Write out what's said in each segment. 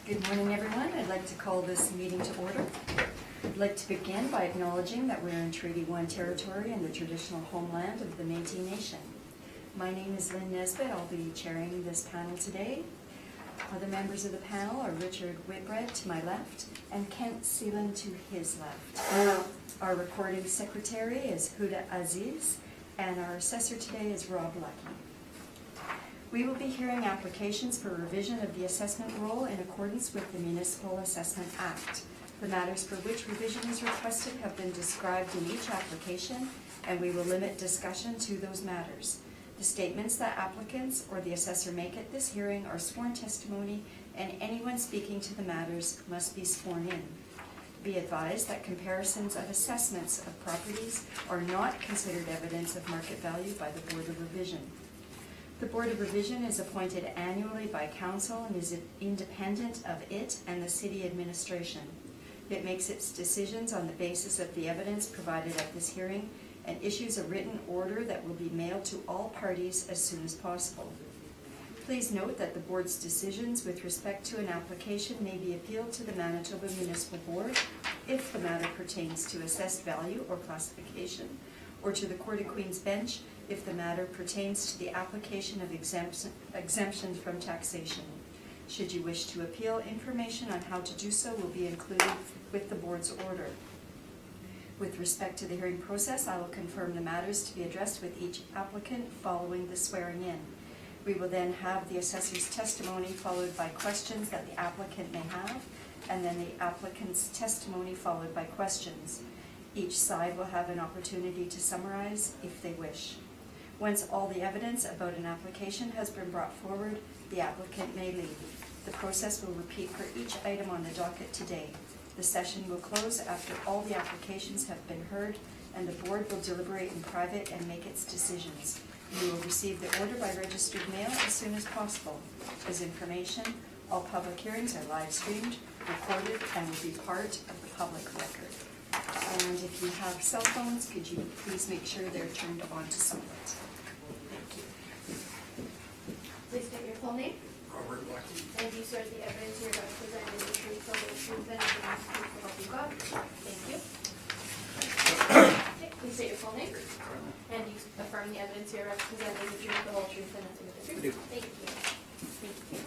Good morning, everyone. I'd like to call this meeting to order. I'd like to begin by acknowledging that we're in Treaty 1 territory and the traditional homeland of the Métis Nation. My name is Lynn Nesbitt. I'll be chairing this panel today. Other members of the panel are Richard Whitbread to my left and Kent Seelan to his left. Our recording secretary is Huda Aziz, and our assessor today is Rob Lucky. We will be hearing applications for revision of the assessment roll in accordance with the Municipal Assessment Act. The matters for which revision is requested have been described in each application, and we will limit discussion to those matters. The statements that applicants or the assessor make at this hearing are sworn testimony, and anyone speaking to the matters must be sworn in. Be advised that comparisons of assessments of properties are not considered evidence of market value by the Board of Revision. The Board of Revision is appointed annually by Council and is independent of it and the City Administration. It makes its decisions on the basis of the evidence provided at this hearing and issues a written order that will be mailed to all parties as soon as possible. Please note that the Board's decisions with respect to an application may be appealed to the Manitoba Municipal Board if the matter pertains to assessed value or classification, or to the Court of Queen's Bench if the matter pertains to the application of exemptions from taxation. Should you wish to appeal, information on how to do so will be included with the Board's order. With respect to the hearing process, I will confirm the matters to be addressed with each applicant following the swearing in. We will then have the assessor's testimony followed by questions that the applicant may have, and then the applicant's testimony followed by questions. Each side will have an opportunity to summarize if they wish. Once all the evidence about an application has been brought forward, the applicant may leave. The process will repeat for each item on the docket today. The session will close after all the applications have been heard, and the Board will deliberate in private and make its decisions. You will receive the order by registered mail as soon as possible. As information, all public hearings are live streamed, recorded, and will be part of the public record. And if you have cell phones, could you please make sure they're turned on to silent? Thank you. Please state your full name. Robert Lucky. And you swear the evidence you're about to present is the truth, the whole truth, and nothing else but the help you God. Thank you. Okay, please state your full name. And you affirm the evidence you're about to present is the truth, the whole truth, and nothing but the truth. Thank you. Thank you.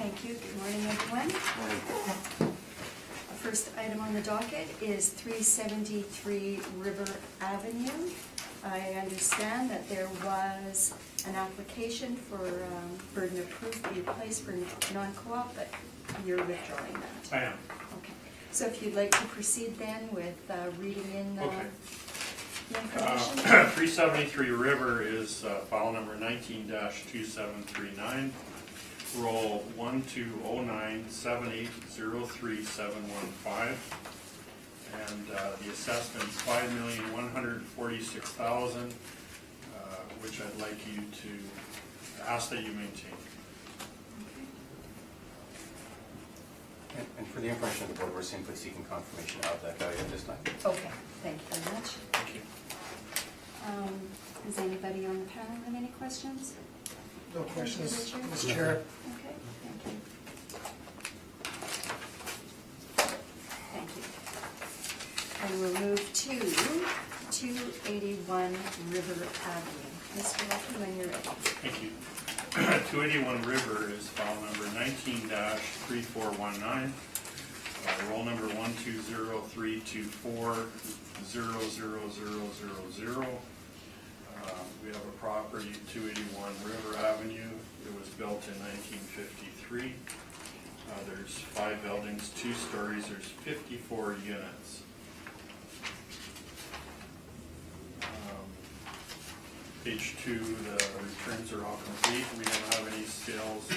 Thank you. Good morning, everyone. The first item on the docket is 373 River Avenue. I understand that there was an application for burden of proof to be placed for non-co-op, but you're withdrawing that. I am. Okay. So if you'd like to proceed then with reading in Okay. the information. 373 River is file number 19-2739. Roll 120978037115. And the assessment is $5,146,000, which I'd like you to ask that you maintain. And for the information of the board, we're simply seeking confirmation of that value at this time. Okay, thank you very much. Thank you. Does anybody on the panel have any questions? No questions, Richard? Mr. Chair. Okay, thank you. Thank you. And we'll move to 281 River Avenue. Mr. Lucky, when you're ready. Thank you. 281 River is file number 19-3419. Roll number 12032400000. We have a property, 281 River Avenue. It was built in 1953. There's 5 buildings, 2 stories. There's 54 units. Page 2, the returns are all complete. We don't have any sales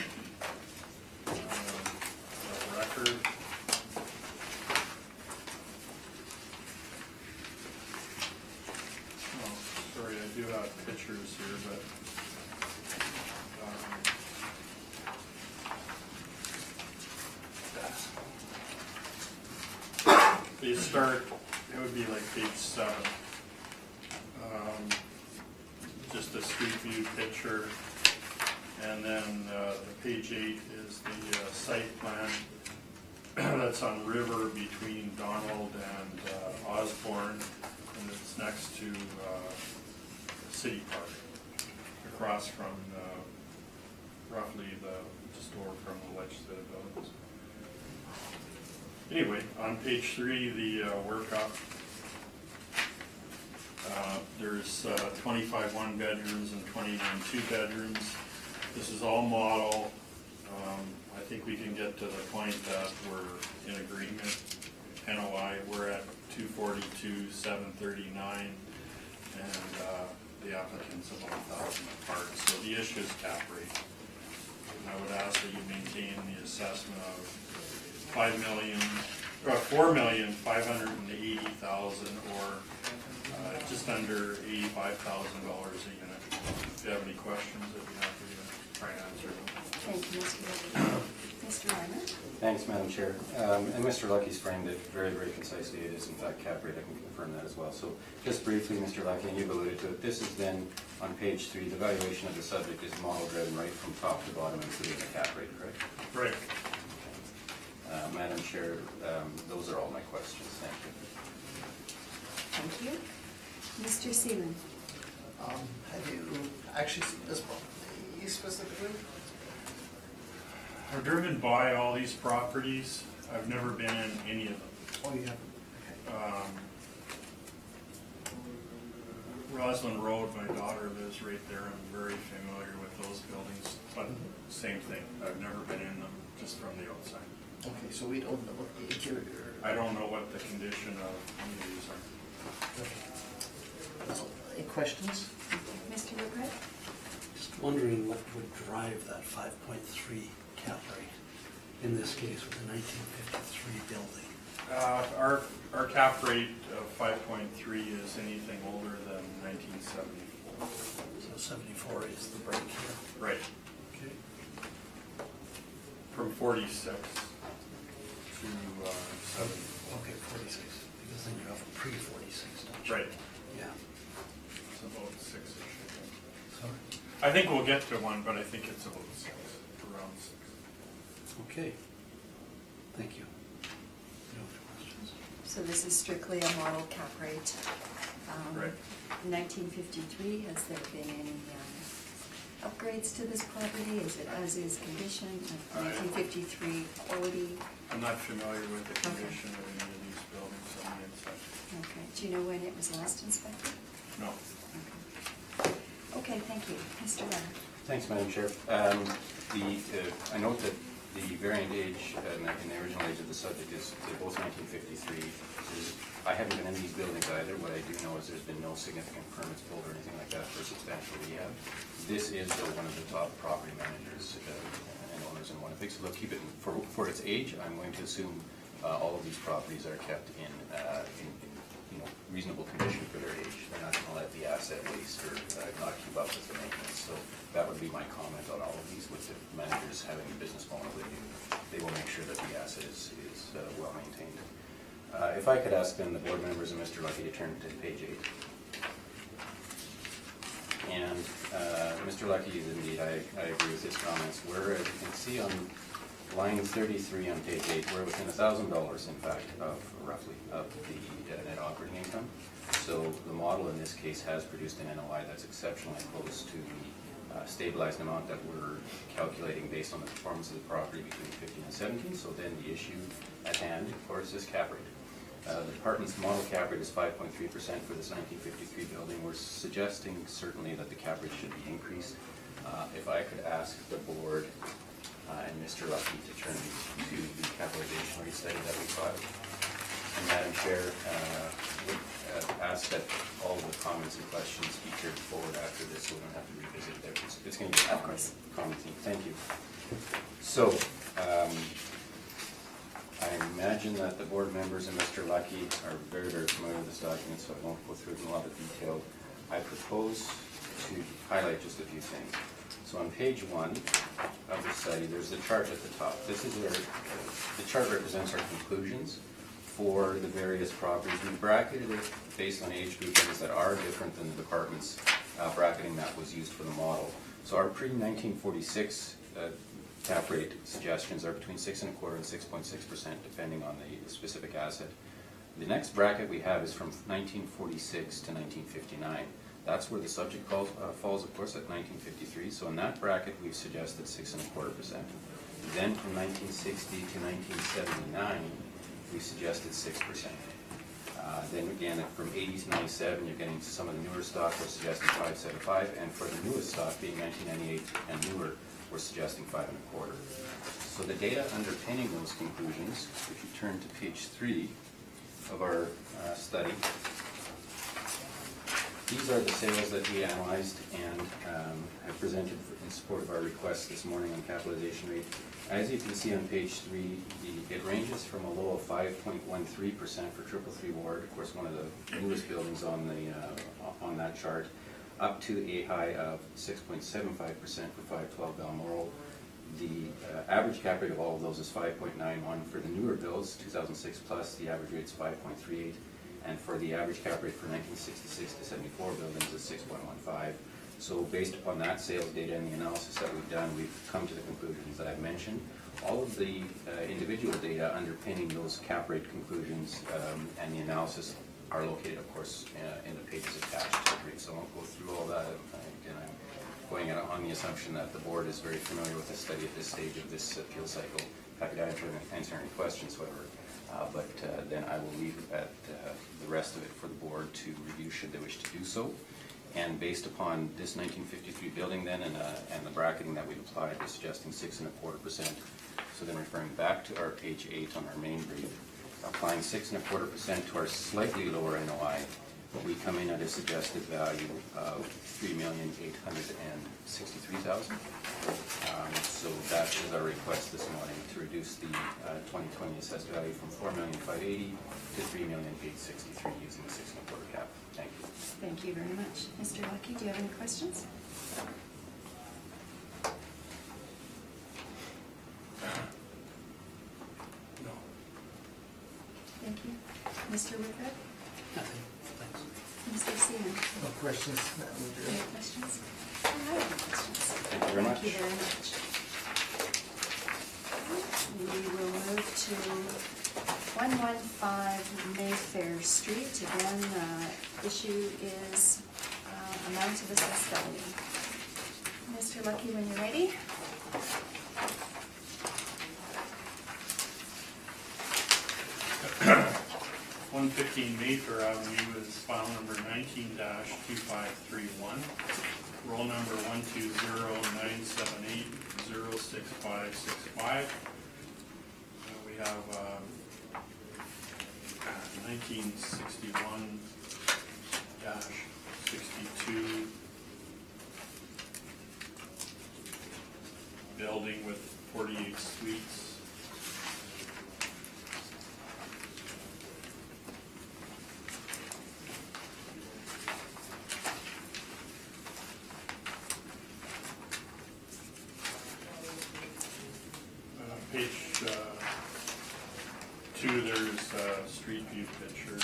of record. Oh, sorry, I do have pictures here, but they start, it would be like page 7. Just a street view picture, and then page 8 is the site plan. That's on River between Donald and Osborne, and it's next to City Park, across from roughly just over from the legislative buildings. Anyway, on page 3, the workup. There's 25 one-bedrooms and 29 two-bedrooms. This is all model. I think we can get to the point that we're in agreement. NOI, we're at 242, 739, and the applicant's about 1,000 apart. So the issue is cap rate. And I would ask that you maintain the assessment of $4,580,000 or just under $85,000 a unit. If you have any questions, I'd be happy to try and answer them. Thank you, Mr. Lucky. Mr. Reimer? Thanks, Madam Chair. And Mr. Lucky's framed it very, very concisely. It is in fact cap rate. I can confirm that as well. So just briefly, Mr. Lucky, and you've alluded to it, this is then on page 3, the valuation of the subject is model driven right from top to bottom, including the cap rate, correct? Right. Madam Chair, those are all my questions. Thank you. Thank you. Mr. Seelan? Have you actually seen this property specifically? I've driven by all these properties. I've never been in any of them. Oh, you haven't? Okay. Roslyn Road, my daughter lives right there. I'm very familiar with those buildings, but same thing. I've never been in them, just from the outside. Okay, so we don't know what the interior. I don't know what the condition of any of these are. Okay. Any questions? Mr. Whitbread? Just wondering what would drive that 5.3 cap rate in this case with the 1953 building. Our cap rate of 5.3 is anything older than 1974. So 74 is the break here. Right. Okay. From 46 to 70. Okay, 46, because then you have a pre-46, don't you? Right. Yeah. It's about 6-ish. Sorry. I think we'll get to one, but I think it's about 6, around 6. Okay. Thank you. No other questions? So this is strictly a model cap rate. Right. 1953, has there been any upgrades to this property? Is it as-is condition, like 1953 quality? I'm not familiar with the Okay. condition of any of these buildings on the inside. Okay, do you know when it was last inspected? No. Okay, thank you. Mr. Renner? Thanks, Madam Chair. I note that the variant age in the original age of the subject is they're both 1953. I haven't been in these buildings either. What I do know is there's been no significant permits pulled or anything like that for substantial rehab. This is though one of the top property managers and owners in Winnipeg, so they'll keep it for its age. I'm going to assume all of these properties are kept in reasonable condition for their age. They're not going to let the asset waste or not keep up with the maintenance. So that would be my comment on all of these. With the managers having a business model, they will make sure that the asset is well maintained. If I could ask then the board members and Mr. Lucky to turn to page 8. And Mr. Lucky is indeed, I agree with his comments. We're, as you can see on line 33 on page 8, we're within $1,000 in fact of roughly of the net operating income. So the model in this case has produced an NOI that's exceptionally close to the stabilized amount that we're calculating based on the performance of the property between 15 and 17. So then the issue at hand, of course, is cap rate. The department's model cap rate is 5.3% for this 1953 building. We're suggesting certainly that the cap rate should be increased. If I could ask the board and Mr. Lucky to turn to the capitalization rate study that we filed. And Madam Chair, would ask that all the comments and questions be carried forward after this, so we don't have to revisit it. It's going to be a commenting. Thank you. So, I imagine that the board members and Mr. Lucky are very, very familiar with this document, so I won't go through it in a lot of detail. I propose to highlight just a few things. So on page 1 of the study, there's the chart at the top. This is where the chart represents our conclusions for the various properties. We bracketed it based on age groupings that are different than the department's bracketing that was used for the model. So our pre-1946 cap rate suggestions are between 6.25% and 6.6%, depending on the specific asset. The next bracket we have is from 1946 to 1959. That's where the subject falls, of course, at 1953. So in that bracket, we've suggested 6.25%. Then from 1960 to 1979, we suggested 6%. Then again, from 80 to 97, you're getting some of the newer stock, we're suggesting 5.75, and for the newest stock, being 1998 and newer, we're suggesting 5.25. So the data underpinning those conclusions, if you turn to page 3 of our study, these are the sales that we analyzed and have presented in support of our request this morning on capitalization rate. As you can see on page 3, it ranges from a low of 5.13% for 333 Ward, of course one of the newest buildings on that chart, up to a high of 6.75% for 512 Balmoral. The average cap rate of all of those is 5.91. For the newer builds, 2006 plus, the average rate is 5.38. And for the average cap rate for 1966 to 74 buildings is 6.15. So based upon that sales data and the analysis that we've done, we've come to the conclusions that I've mentioned. All of the individual data underpinning those cap rate conclusions and the analysis are located, of course, in the pages attached to the brief. So I won't go through all that. Again, I'm going on the assumption that the board is very familiar with the study at this stage of this appeal cycle. Happy to answer any questions, however. But then I will leave at the rest of it for the board to review should they wish to do so. And based upon this 1953 building then and the bracketing that we've applied, we're suggesting 6.25%. So then referring back to our page 8 on our main brief, applying 6.25% to our slightly lower NOI, we come in at a suggested value of $3,863,000. So that is our request this morning, to reduce the 2020 assessed value from $4,580,000 to $3,863,000 using the 6.25 cap. Thank you. Thank you very much. Mr. Lucky, do you have any questions? No. Thank you. Mr. Whitbread? Nothing, thanks. Mr. Seaman? No questions, Madam Any Chair. questions? I have no questions. Thank you very much. Thank you very much. We will move to 115 Mayfair Street. Again, issue is amount of assessed value. Mr. Lucky, when you're ready. One 115 Mayfair Avenue is file number 19-2531. Roll number 120-978-06565. We have 1961-62 building with 48 suites. Page 2, there's a street view picture.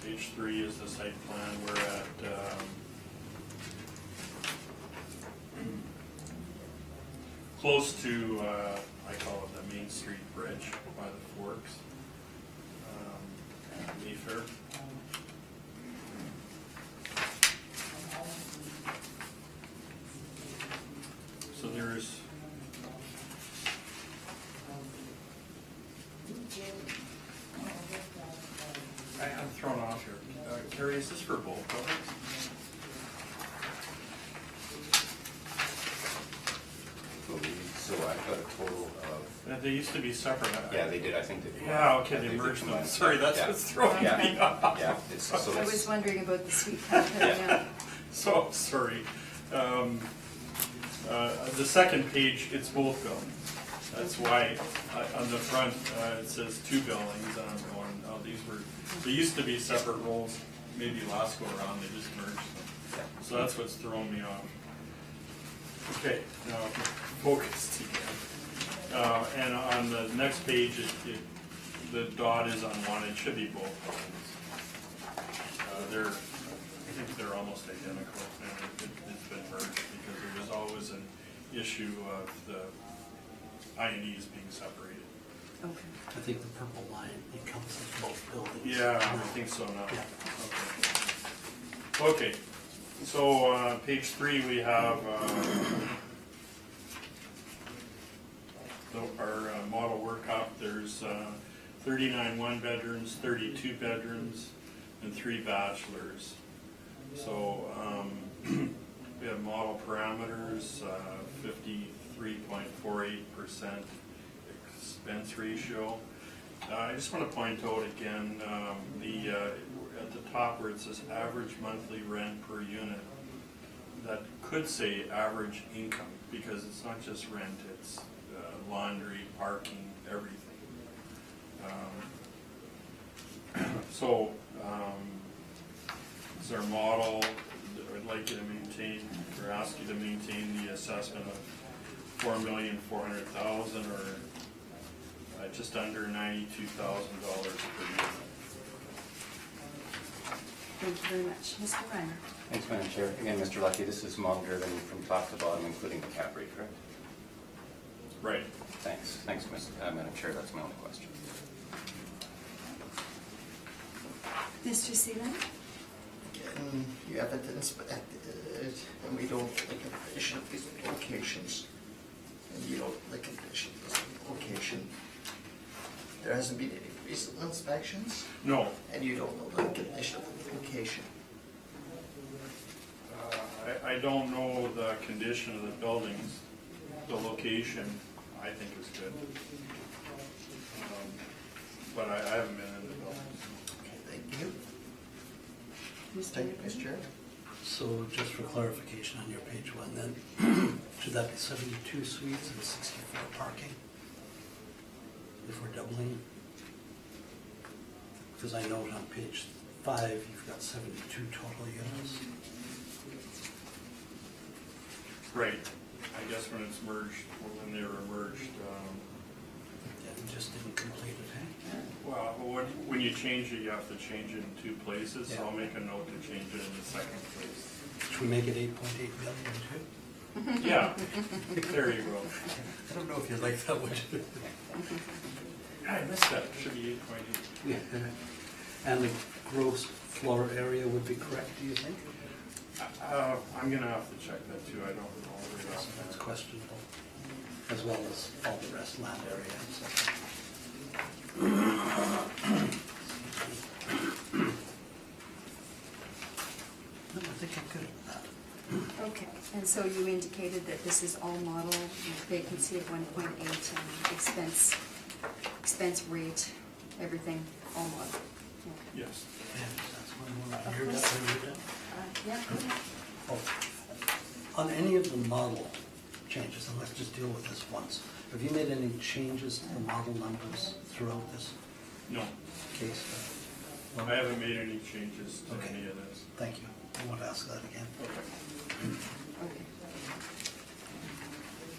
Page 3 is the site plan. We're at close to, I call it the Main Street Bridge by the Forks, Mayfair. So there's I'm thrown off here. Carrie, is this for both buildings? So I've got a total of, They used to be separate. yeah, they did, I think they. Yeah, okay, I they think merged them. combined. Sorry, that's Yeah. what's throwing Yeah. me off. Yeah, it's, so I was it's, wondering about the suite count. Yeah. So, sorry. The second page, it's both buildings. That's why on the front, it says 2 buildings, and I'm going, oh, they used to be separate roles. Maybe last go around, they just merged them. So that's what's throwing me off. Okay, now focused again. And on the next page, the dot is on one, it should be both buildings. They're think they're almost identical, and it's been merged because there was always an issue of the I&Es being separated. Okay. I think the purple line encompasses both buildings. Yeah, I think so now. Yeah. Okay, so page 3, we have our model workup. There's 39 one-bedrooms, 32 bedrooms, and 3 bachelors. So we have model parameters, 53.48% expense ratio. I just want to point out again, at the top where it says average monthly rent per unit, that could say average income, because it's not just rent, it's laundry, parking, everything. So, is our model, I'd like you to maintain, or ask you to maintain the assessment of $4,400,000, or just under $92,000 per unit. Thank you very much. Mr. Reiner? Thanks, Madam Chair. Again, Mr. Lucky, this is model driven from top to bottom, including the cap rate, correct? Right. Thanks, Madam Chair, that's my only question. Mr. Seeland? Again, you have evidence, but and we don't like a condition of these locations. And you don't like a condition of this location. There hasn't been any recent inspections, No, and you don't know the condition of the location. I don't know the condition of the buildings. The location, I think, is good. But I haven't been in the buildings. Okay, thank you. Mr. Thank you, Nichols? Mr. Chair. So just for clarification on your page 1 then, should that be 72 suites and 64 parking? If we're doubling? Because I note on page 5, you've got 72 total units. Right. I guess when it's merged, or when they were merged, Yeah, we just didn't complete it, hey? well, when you change it, you have to change it in 2 places. So Yeah. I'll make a note to change it in the second place. Should we make it 8.8 million too? Yeah, there you go. I don't know if you'd like that, would you? I missed that. Should be 8.8. Yeah. And the gross floor area would be correct, do you think? I'm gonna have to check that too. I don't know. That's questionable, as well as all the rest, land area and stuff. No, I think I'm good with that. Okay, and so you indicated that this is all model, vacancy of 1.8, and expense rate, everything, all model. Okay. Yes. Yeah, that's one more. Hear that, hear that? Yeah, go ahead. Oh, on any of the model changes, and let's just deal with this once, have you made any changes to the model numbers throughout this No, case? I haven't made any changes to Okay. any of this. Thank you. I won't ask that again. Okay. Okay.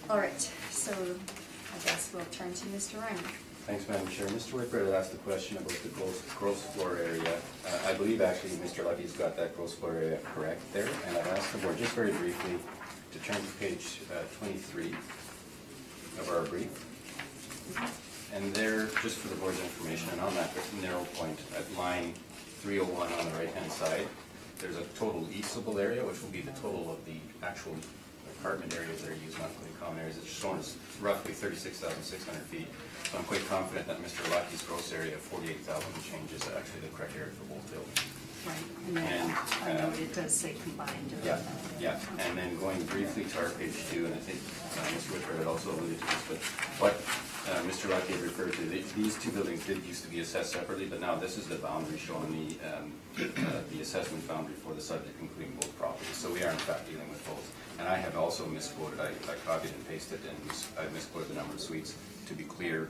All right, so I guess we'll turn to Mr. Reiner. Thanks, Madam Chair. Mr. Whitbread asked a question about the gross floor area. I believe actually Mr. Lucky's got that gross floor area correct there, and I've asked the board just very briefly to turn to page 23 of our brief. And there, just for the board's information, and on that narrow point at line 301 on the right-hand side, there's a total leasable area, which will be the total of the actual apartment areas that are used, not the common areas. It's shown as roughly 36,600 feet. So I'm quite confident that Mr. Lucky's gross area of 48,000 change is actually the correct area for both buildings. Right, and then I know it does say combined. Yeah, yeah, and then going briefly to our page 2, and I think Mr. Whitford had also alluded to this, but what Mr. Lucky had referred to, these 2 buildings did used to be assessed separately, but now this is the boundary showing the assessment boundary for the subject, including both properties. So we are in fact dealing with both. And I have also misquoted, I copied and pasted, and I misquoted the number of suites. To be clear,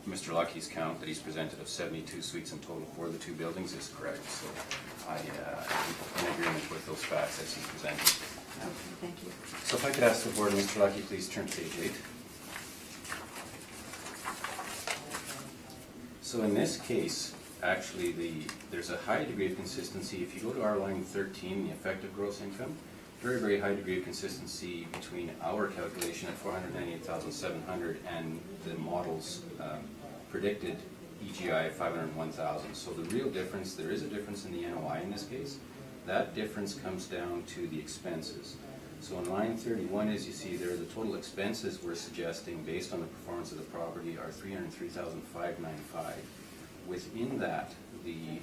Mr. Lucky's count that he's presented of 72 suites in total for the 2 buildings is correct. So I am in agreement with those facts as he presented. Okay, thank you. So if I could ask the board, Mr. Lucky, please turn to page 8. So in this case, actually there's a high degree of consistency. If you go to our line 13, the effective gross income, very, very high degree of consistency between our calculation at 498,700 and the model's predicted EGI of 501,000. So the real difference, there is a difference in the NOI in this case. That difference comes down to the expenses. So in line 31, as you see there, the total expenses we're suggesting based on the performance of the property are 303,595. Within that, the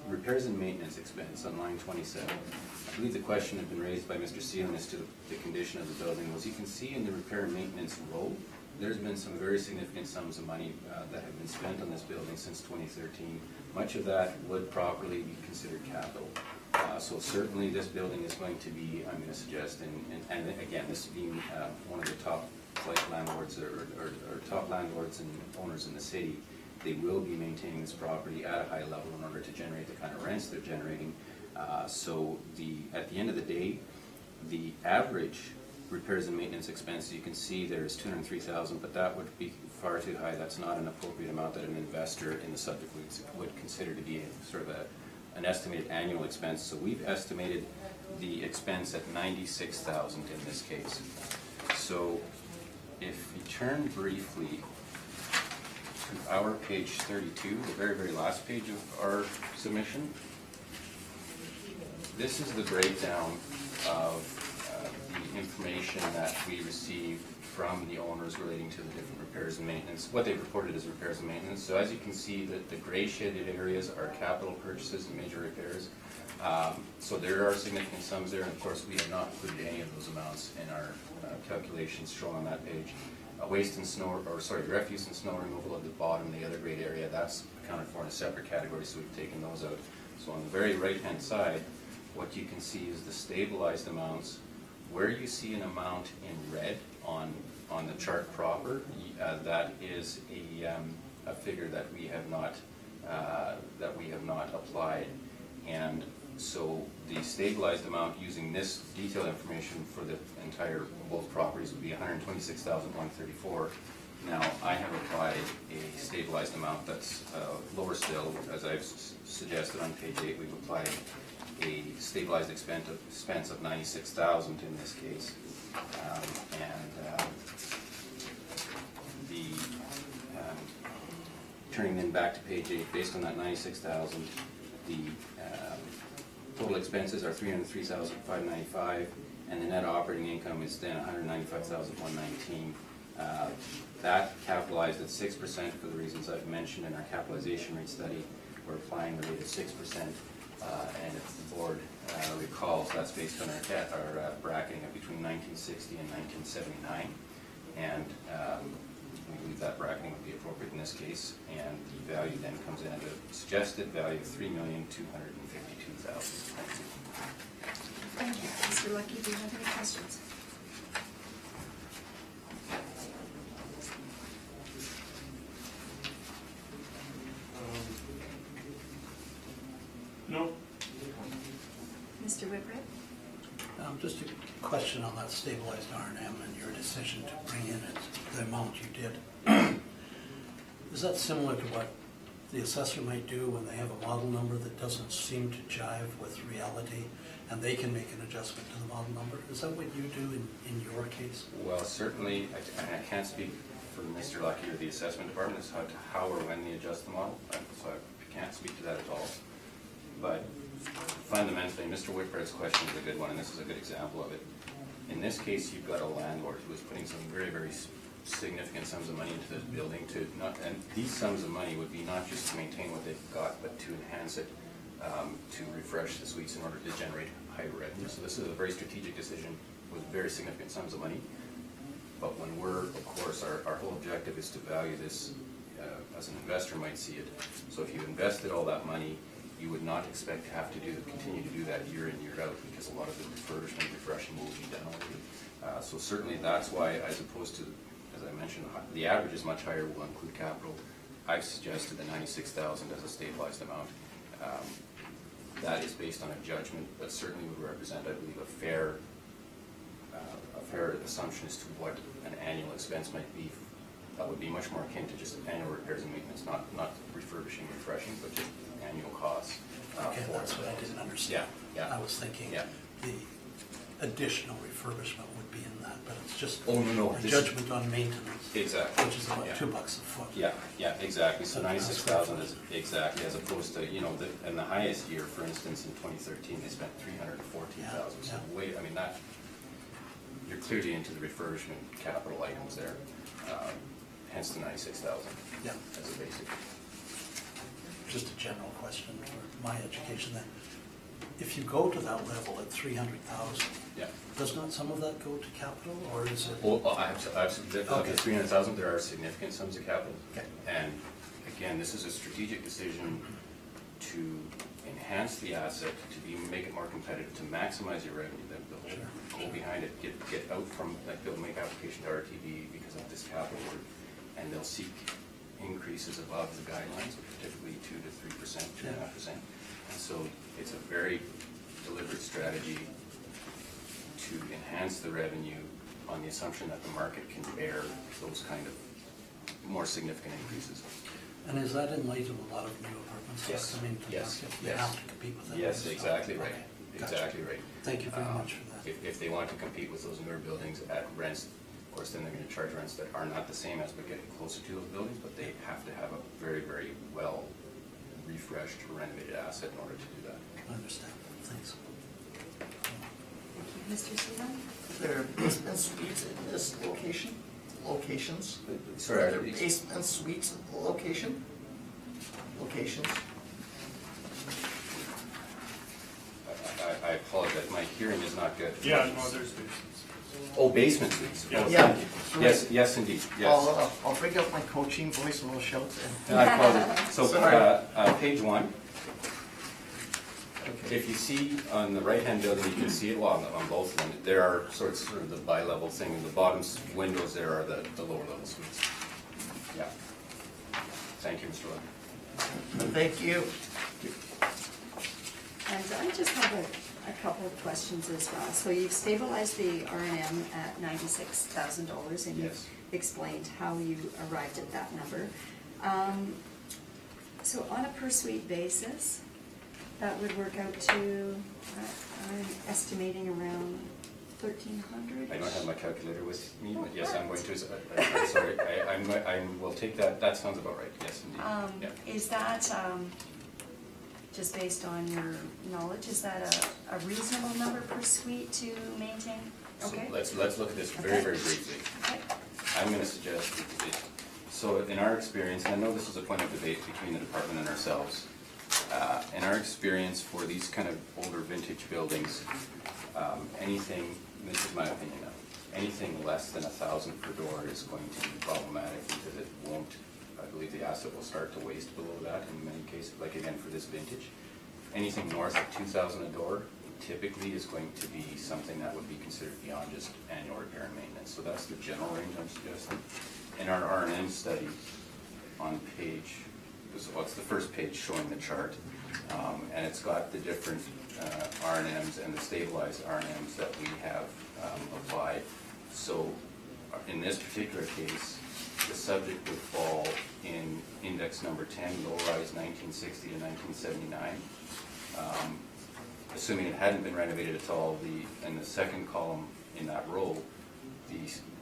repairs and maintenance expense on line 27. I believe the question had been raised by Mr. Sealan as to the condition of the building. As you can see in the repair and maintenance row, there's been some very significant sums of money that have been spent on this building since 2013. Much of that would properly be considered capital. So certainly this building is going to be, I'm going to suggest, and again, this being one of the top flight landlords or top landlords and owners in the city, they will be maintaining this property at a high level in order to generate the kind of rents they're generating. So at the end of the day, the average repairs and maintenance expense, you can see there's 203,000, but that would be far too high. That's not an appropriate amount that an investor in the subject would consider to be a sort of an estimated annual expense. So we've estimated the expense at 96,000 in this case. So if you turn briefly to our page 32, the very, very last page of our submission, this is the breakdown of the information that we received from the owners relating to the different repairs and maintenance, what they've reported as repairs and maintenance. So as you can see, the gray shaded areas are capital purchases and major repairs. So there are significant sums there, and of course we have not included any of those amounts in our calculations shown on that page. Waste and snow, refuse and snow removal at the bottom, the other gray area, that's accounted for in a separate category, so we've taken those out. So on the very right-hand side, what you can see is the stabilized amounts. Where you see an amount in red on the chart proper, that is a figure that we have not applied. And so the stabilized amount using this detailed information for the entire both properties would be 126,134. Now I have applied a stabilized amount that's lower still. As I've suggested on page 8, we've applied a stabilized expense of 96,000 in this case, turning then back to page 8, based on that 96,000, the total expenses are 303,595, and the net operating income is then 195,119. That capitalized at 6% for the reasons I've mentioned in our capitalization rate study. We're applying the rate of 6%. And if the board recalls, that's based on our bracketing of between 1960 and 1979. And we believe that bracketing would be appropriate in this case. And the value then comes in at a suggested value of $3,252,000. Thank you. Mr. Lucky, do you have any questions? No. Mr. Whitbread? Just a question on that stabilized R&M and your decision to bring in the amount you did. Is that similar to what the assessor might do when they have a model number that doesn't seem to jive with reality, and they can make an adjustment to the model number? Is that what you do in your case? Well, certainly, I can't speak for Mr. Lucky or the assessment department as to how or when they adjust the model, so I can't speak to that at all. But fundamentally, Mr. Whitbread's question is a good one, and this is a good example of it. In this case, you've got a landlord who is putting some very, very significant sums of money into this building and these sums of money would be not just to maintain what they've got, but to enhance it, to refresh the suites in order to generate higher revenue. So this is a very strategic decision with very significant sums of money. But when of course, our whole objective is to value this as an investor might see it. So if you invested all that money, you would not expect to have to continue to do that year in, year out, because a lot of the refurbishment, refreshing will be done already. So certainly that's why, as opposed to, as I mentioned, the average is much higher, will include capital. I've suggested the 96,000 as a stabilized amount. That is based on a judgment, but certainly would represent, I believe, a fair assumption as to what an annual expense might be that would be much more akin to just annual repairs and maintenance, not refurbishing, refreshing, but just annual costs. Okay, for that's it. what I didn't understand. Yeah, yeah. I was thinking Yeah. the additional refurbishment would be in that, but it's just Oh, no, a this- judgment on maintenance, Exactly. which is about Yeah. $2 a foot. Yeah, yeah, exactly, so That's 96,000 is, exactly, as opposed to, in the highest year, for instance, in 2013, they spent 314,000, so Yeah. wait, I mean, that, you're clearly into the refurbishment capital items there, hence the 96,000 Yeah, as a basic. just a general question for my education then. If you go to that level at 300,000, Yeah. does not some of that go to capital, or is it? Well, absolutely, if you look Okay. at 300,000, there are significant sums of capital. Okay. And again, this is a strategic decision to enhance the asset, make it more competitive, to maximize your revenue. The whole goal behind it, get out from, like, they'll make application to RTV because of this capital work, and they'll seek increases above the guidelines, which are typically 2 to 3%, 2.5%. And so it's a very deliberate strategy to enhance the revenue on the assumption that the market can bear those kind of more significant increases. And is that in light of a lot of new apartments that Yes. are coming to Yes. market? You Yes. have to compete with them. Yes, So- exactly right, okay, gotcha. exactly right. Thank you very much for that. If they want to compete with those newer buildings at rents, of course, then they're gonna charge rents that are not the same as but getting closer to those buildings, but they have to have a very, very well refreshed, renovated asset in order to do that. I understand, thanks. Thank you. Mr. Seaman? There are basement suites in this locations? Sorry, Are are there there- basement suites locations? I apologize, my hearing is not good. Yeah, no, there's, Oh, basement suites. Oh, Yeah. thank you. Yes, yes, indeed, yes. I'll bring up my coaching voice and we'll shout then. I apologize. So, Sorry. page 1, Okay. if you see on the right-hand building, you can see it well on both of them. There are sort of the bi-level thing, and the bottom windows there are the lower level suites. Yeah. Thank you, Mr. Lund. Thank you. And I just have a couple of questions as well. So you've stabilized the R&M at $96,000, and you've Yes. explained how you arrived at that number. So on a per suite basis, that would work out to, I'm estimating around 1,300. I don't have my calculator with me, but yes, I'm going to, I'm sorry, I will take that, that sounds about right, yes, indeed. Yeah. Is that, just based on your knowledge, is that a reasonable number per suite to maintain? So Okay. let's look at this very, Okay. very briefly. Okay. I'm gonna suggest that, so in our experience, and I know this is a point of debate between the department and ourselves, in our experience for these kind of older vintage buildings, anything, this is my opinion now, anything less than 1,000 per door is going to be problematic because it won't, I believe the asset will start to waste below that in many cases, like again for this vintage. Anything north of 2,000 a door typically is going to be something that would be considered beyond just annual repair and maintenance. So that's the general range I'm suggesting. In our R&M study on page, well, it's the first page showing the chart, and it's got the different R&Ms and the stabilized R&Ms that we have applied. So in this particular case, the subject would fall in index number 10, low-rise 1960 to 1979. Assuming it hadn't been renovated at all, in the second column in that row, the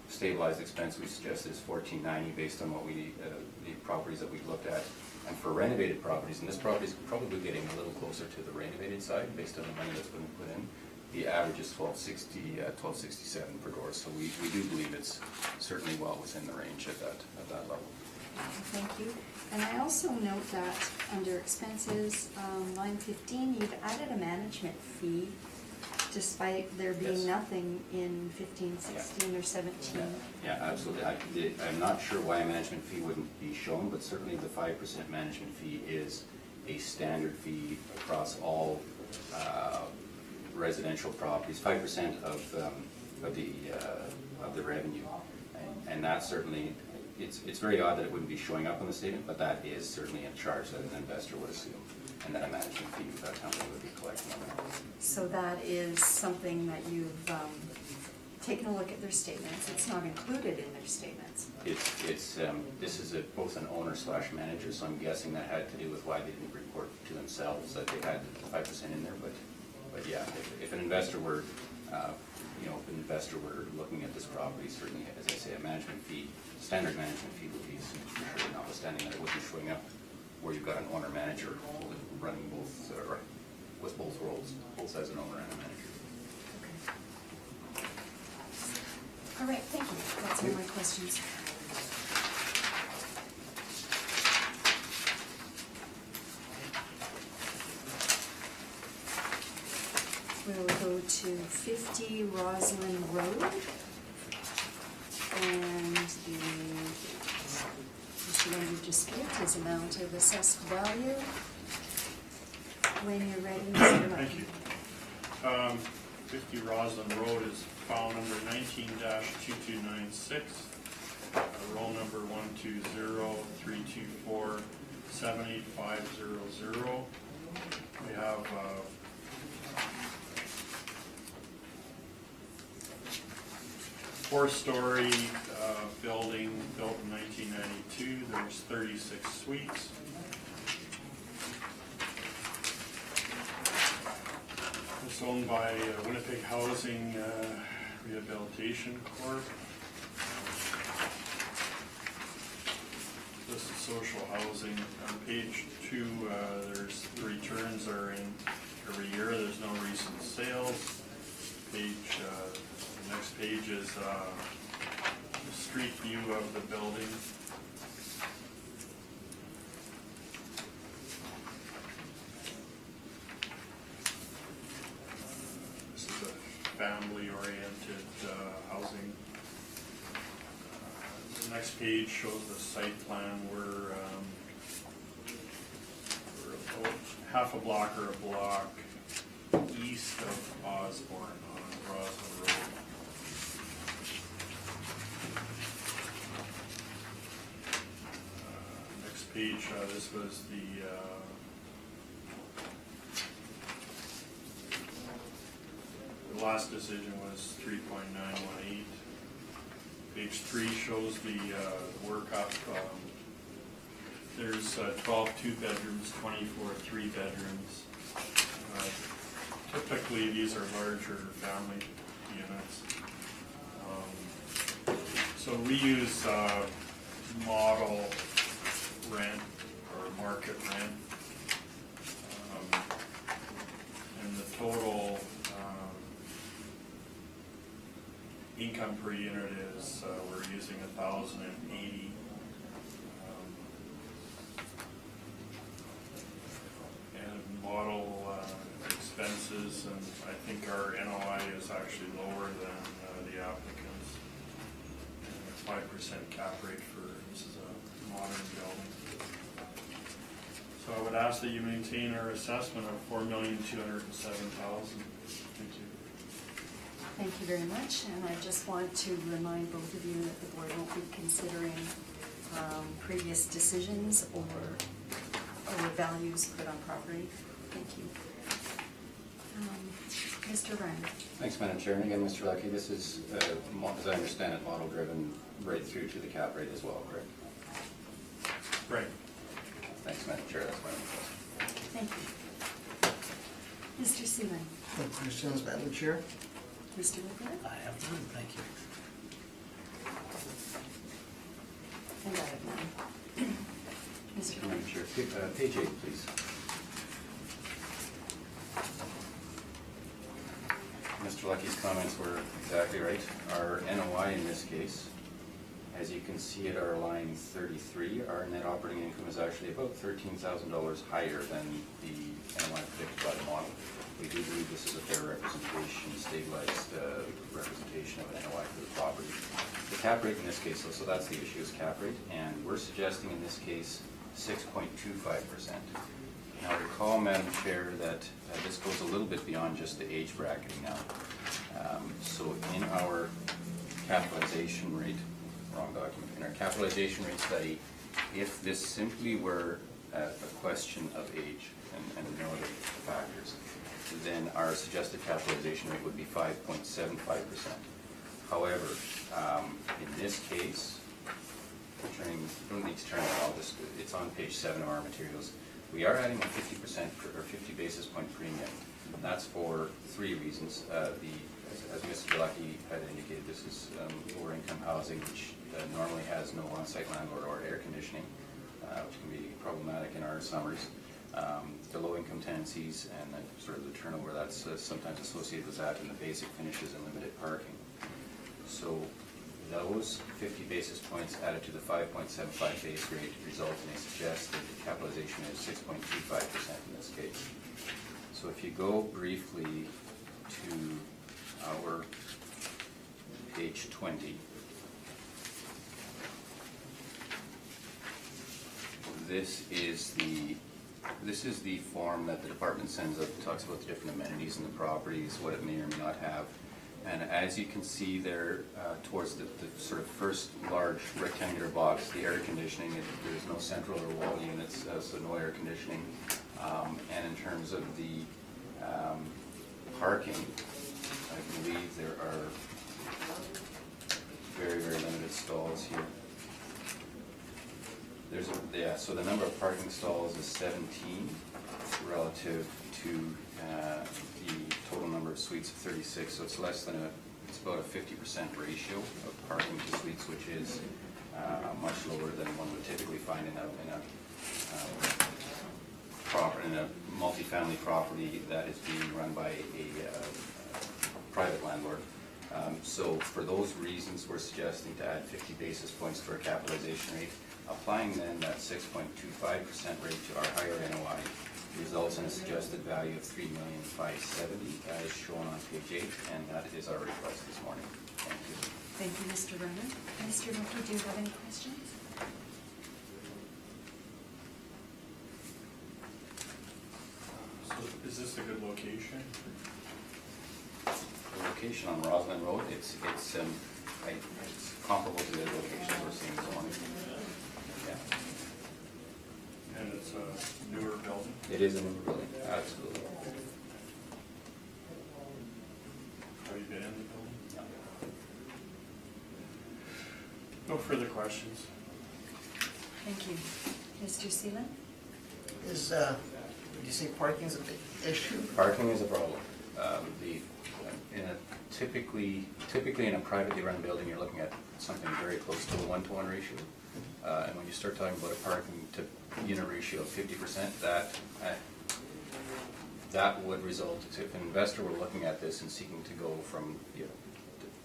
stabilized expense we suggest is $1,490 based on what the properties that we've looked at. And for renovated properties, and this property is probably getting a little closer to the renovated side based on the money that's been put in, the average is $1,260, $1,267 per door. So we do believe it's certainly well within the range at that level. Thank you. And I also note that under expenses, line 15, you've added a management fee despite there being Yes. nothing in 15, 16, or 17. Yeah, absolutely. I'm not sure why a management fee wouldn't be shown, but certainly the 5% management fee is a standard fee across all residential properties, 5% of the revenue. And that certainly, it's very odd that it wouldn't be showing up on the statement, but that is certainly a charge that an investor would assume, and that a management fee that company would be collecting on that. So that is something that you've taken a look at their statements. It's not included in their statements. This is both an owner slash manager, so I'm guessing that had to do with why they didn't report to themselves that they had the 5% in there, but yeah, if an investor were, if an investor were looking at this property, certainly, as I say, a management fee, standard management fee would be for sure, notwithstanding that it would be showing up where you've got an owner manager running both, with both roles, both as an owner and a manager. Okay. All right, thank you. That's all my questions. We'll go to 50 Roslyn Road. And the issue under dispute is amount of assessed value. When you're ready, Mr. Lucky. Thank you. 50 Roslyn Road is file number 19-2296, roll number 120-324-78500. We have 4-story building built in 1992. There's 36 suites. It's owned by Winnipeg Housing Rehabilitation Corp. This is social housing. On page 2, there's the returns are in every year. There's no recent sales. The next page is the street view of the building. This is a family-oriented housing. The next page shows the site plan. We're about half a block or a block east of Osborne on Roslyn Road. Next page, this was the last decision was 3.918. Page 3 shows the workup. There's 12 2-bedrooms, 24 3-bedrooms. Typically, these are larger family units. So we use model rent or market rent. And the total income per unit is, we're using 1,080. And model expenses, and I think our NOI is actually lower than the applicants. And a 5% cap rate for, this is a modern building. So I would ask that you maintain our assessment of $4,207,000. Thank you. Thank you very much, and I just want to remind both of you that the board won't be considering previous decisions or values put on property. Thank you. Mr. Ryan. Thanks, Madam Chair. And again, Mr. Lucky, this is, as I understand it, model driven right through to the cap rate as well, correct? Right. Thanks, Madam Chair. That's my question. Thank you. Mr. Seaman. No questions, Madam Chair? Mr. Whitmer. I have none, thank you. And I have none. Mr. Madam Ryan. Chair, page 8, please. Mr. Lucky's comments were exactly right. Our NOI in this case, as you can see at our line 33, our net operating income is actually about $13,000 higher than the NOI predicted by the model. We do believe this is a fair representation, stabilized representation of an NOI for the property. The cap rate in this case, so that's the issue, is cap rate, and we're suggesting in this case 6.25%. Now recall, Madam Chair, that this goes a little bit beyond just the age bracketing now. So in our capitalization rate, wrong document, in our capitalization rate study, if this simply were a question of age and no other factors, then our suggested capitalization rate would be 5.75%. However, in this case, you don't need to turn it, it's on page 7 of our materials. We are adding a 50% or 50 basis point premium. And that's for 3 reasons. As Mr. Lucky had indicated, this is lower income housing, which normally has no on-site landlord or air conditioning, which can be problematic in our summers. The low-income tenancies and sort of the turnover that's sometimes associated with that, and the basic finishes and limited parking. So those 50 basis points added to the 5.75 base rate result in a suggested capitalization of 6.25% in this case. So if you go briefly to our page 20, this is the form that the department sends out, talks about the different amenities in the properties, what it may or may not have. And as you can see there, towards the sort of first large rectangular box, the air conditioning, there's no central or wall units, so no air conditioning. And in terms of the parking, I believe there are very, very limited stalls here. So the number of parking stalls is 17 relative to the total number of suites of 36, so it's about a 50% ratio of parking to suites, which is much lower than one would typically find in a multifamily property that is being run by a private landlord. So for those reasons, we're suggesting to add 50 basis points to our capitalization rate. Applying then that 6.25% rate to our higher NOI results in a suggested value of $3,570,000 as shown on page 8, and that is our request this morning. Thank you. Thank you, Mr. Runner. Mr. Lucky, do you have any questions? So is this a good location? The location on Roslyn Road, it's comparable to the location we're seeing this morning. Yeah. And it's a newer building? It is a new building, absolutely. Have you been in the building? Yeah. No further questions. Thank you. Mr. Seelan? Would you say parking is a big issue? Parking is a problem. Typically in a privately run building, you're looking at something very close to a 1-to-1 ratio. And when you start talking about a parking to unit ratio of 50%, that would result, if an investor were looking at this and seeking to go from the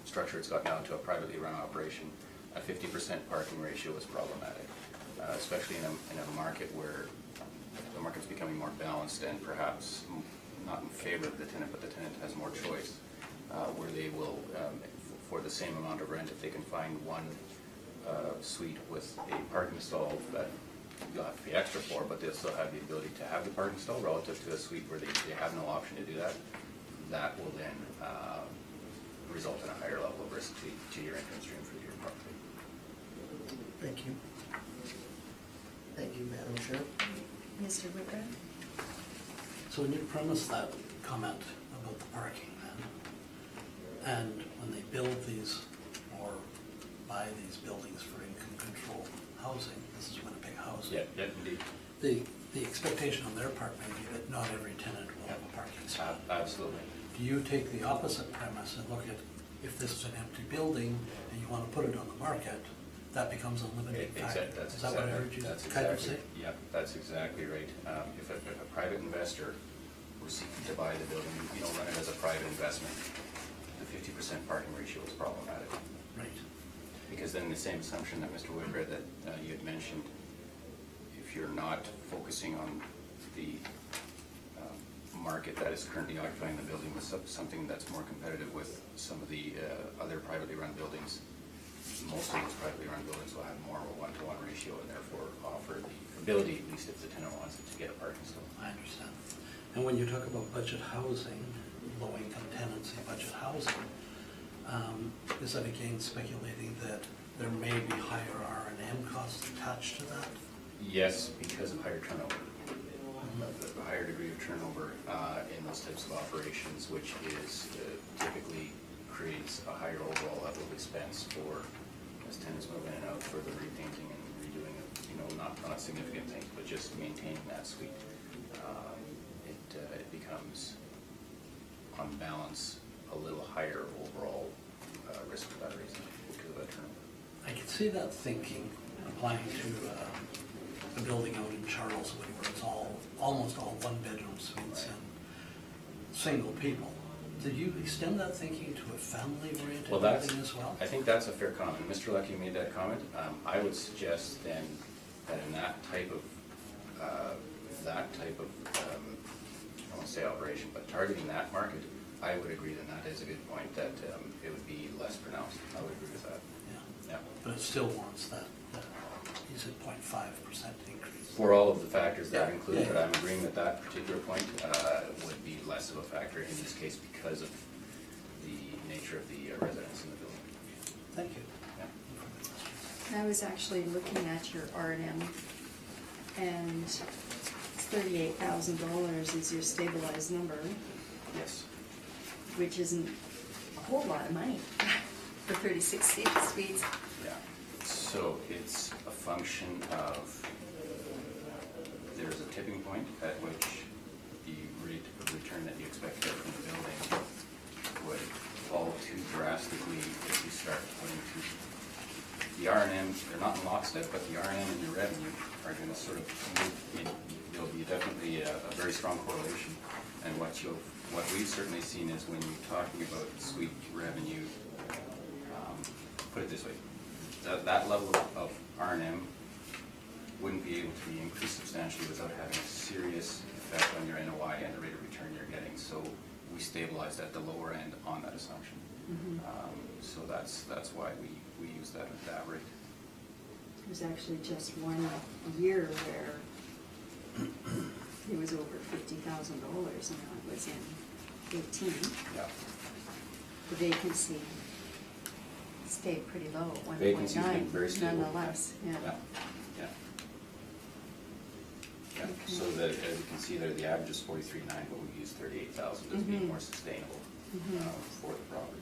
structure it's got now to a privately run operation, a 50% parking ratio is problematic, especially in a market where the market's becoming more balanced and perhaps not in favor of the tenant, but the tenant has more choice, where they will, for the same amount of rent, if they can find one suite with a parking stall that you'll have to pay extra for, but they'll still have the ability to have the parking stall relative to a suite where they have no option to do that, that will then result in a higher level of risk to your income stream for your property. Thank you. Thank you, Madam Chair. Mr. Whitbread? So when you premise that comment about the parking then, and when they build these or buy these buildings for income-controlled housing, this is Winnipeg housing. Yeah, indeed. The expectation on their part may be that not every tenant will have a parking spot. Absolutely. Do you take the opposite premise and look at if this is an empty building and you want to put it on the market, that becomes a limiting factor? Is that what I heard you kind of say? Yeah, that's exactly right. If a private investor were seeking to buy the building, you don't run it as a private investment, the 50% parking ratio is problematic. Right. Because then the same assumption that Mr. Whitbread that you had mentioned, if you're not focusing on the market that is currently occupying the building with something that's more competitive with some of the other privately run buildings, most of those privately run buildings will have more of a 1-to-1 ratio and therefore offer the ability, at least if the tenant wants it, to get a parking stall. I understand. And when you talk about budget housing, low-income tenancy budget housing, is that again speculating that there may be higher R&M costs attached to that? Yes, because of higher turnover. The higher degree of turnover in those types of operations, which is typically creates a higher overall level of expense for, as tenants move in and out, for the repainting and redoing of, not significant things, but just maintaining that suite. It becomes, on balance, a little higher overall risk for that reason, because of that term. I can see that thinking applying to a building out in Charleswood where it's almost all one-bedroom suites and single people. Did you extend that thinking to a family-oriented Well, building as well? I think that's a fair comment. Mr. Lucky made that comment. I would suggest then that in that type of, I won't say operation, but targeting that market, I would agree that is a good point, that it would be less pronounced. I would agree with that. Yeah. But it still warrants that, you said 0.5% increase. For all of the factors that are Yeah. included, but I'm agreeing that that particular point would be less of a factor in this case because of the nature of the residents in the building. Thank you. Yeah. I was actually looking at your R&M, and it's $38,000 is your stabilized number, Yes. which isn't a whole lot of money for 36 suites. Yeah. So it's a function of, there's a tipping point at which the rate of return that you expect to get from the building would fall too drastically if you start putting the R&M, they're not in lockstep, but the R&M and your revenue are going to sort of move in. There'll be definitely a very strong correlation. And what we've certainly seen is when you're talking about suite revenue, put it this way, that level of R&M wouldn't be able to be increased substantially without having a serious effect on your NOI and the rate of return you're getting. So we stabilized at the lower end on that assumption. So that's why we use that at that rate. There's actually just one year where it was over $50,000, and that was in 18. Yeah. The vacancy stayed pretty low, 1.9. Vacancy's been very stable. Nonetheless, yeah. Yeah. Okay. So that, as you can see there, the average is 43.9, but we use 38,000 as being more sustainable for the property.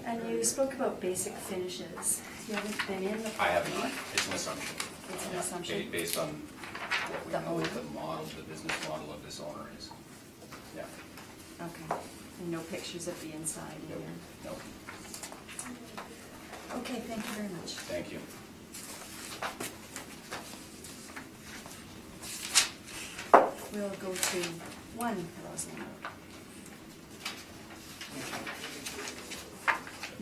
And you spoke about basic finishes. You haven't been in the property. I have not. It's an assumption. It's an Yeah, assumption? Based on what we The know owner? the model, the business model of this owner is. Yeah. Okay. And no pictures of the inside Nope. either? Nope. Okay, thank you very much. Thank you. We'll go to 1 Roslyn Road.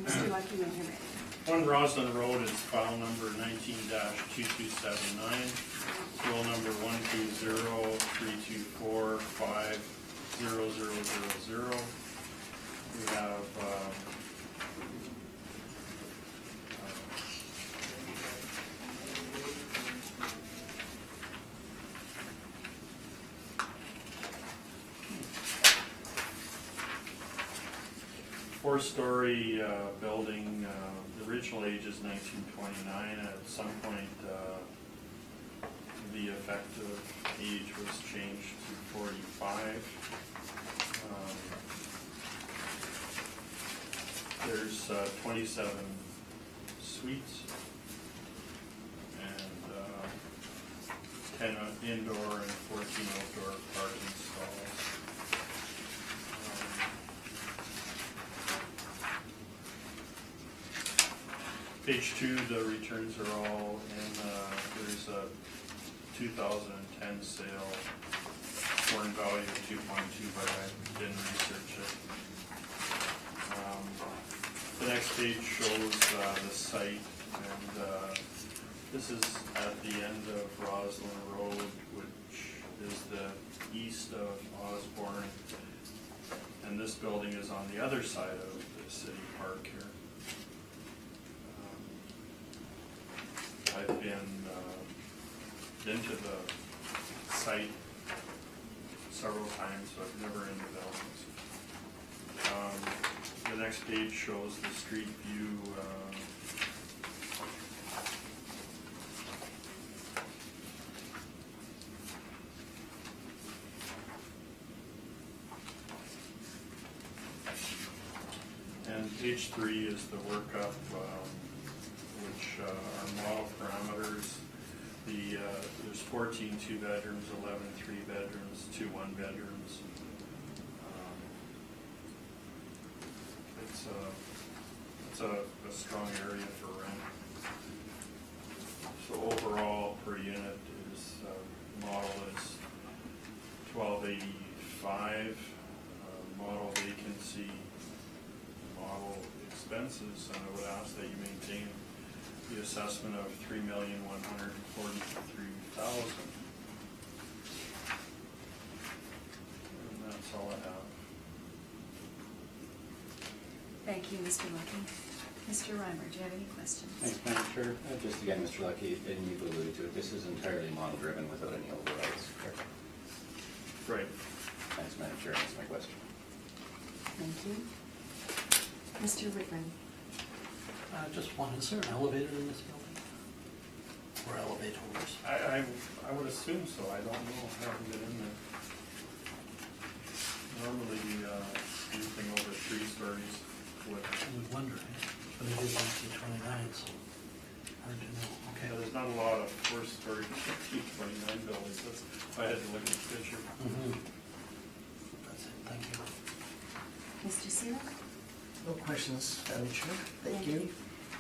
Mr. Lucky, when you're ready. 1 Roslyn Road is file number 19-2279, roll number 120-324-50000. We have four-story building. The original age is 1929. At some point, the effective age was changed to 45. There's 27 suites and 10 indoor and 14 outdoor parking stalls. Page 2, the returns are all in. There's a 2010 sale, foreign value of 2.2, but I didn't research it. The next page shows the site, and this is at the end of Roslyn Road, which is the east of Osborne, and this building is on the other side of the city park here. I've been to the site several times, but I've never in the buildings. The next page shows the street view. Page 3 is the workup, which are model parameters. There's 14 2-bedrooms, 11 3-bedrooms, 2 1-bedrooms. It's a strong area for rent. So overall per unit is, model is 1285, model vacancy, model expenses, and I would ask that you maintain the assessment of $3,143,000. And that's all I have. Thank you, Mr. Lucky. Mr. Reimer, do you have any questions? Thanks, Madam Chair. Just again, Mr. Lucky, and you've alluded to it, this is entirely model-driven without any overrides, correct? Right. Thanks, Madam Chair, that's my question. Thank you. Mr. Whitman? Just one, is there an elevator in this building? Or elevators? I would assume so, I don't know, I haven't been in there. Normally, anything over 3 stories would. I would wonder, but it is 1929, so hard to know. Okay. There's not a lot of 4-story 1929 buildings, that's why I had to look at the picture. That's it, thank you. Mr. Seaver? No questions, Madam Chair. Thank you.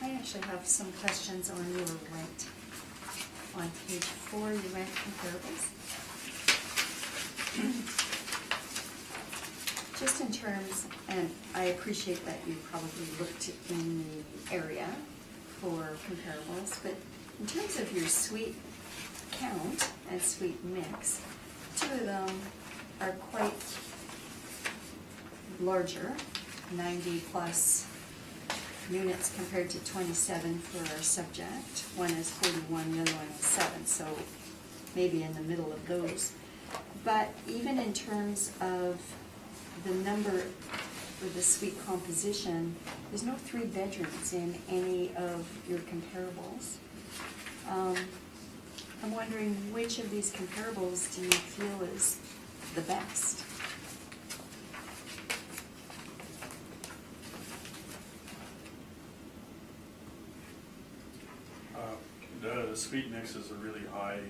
I actually have some questions on your rent. On page 4, your rent comparables. Just in terms, and I appreciate that you probably looked in the area for comparables, but in terms of your suite count and suite mix, 2 of them are quite larger, 90 plus units compared to 27 for our subject. One is 41, the other one is 7, so maybe in the middle of those. But even in terms of the number for the suite composition, there's no 3 bedrooms in any of your comparables. I'm wondering which of these comparables do you feel is the best? The suite mixes are really high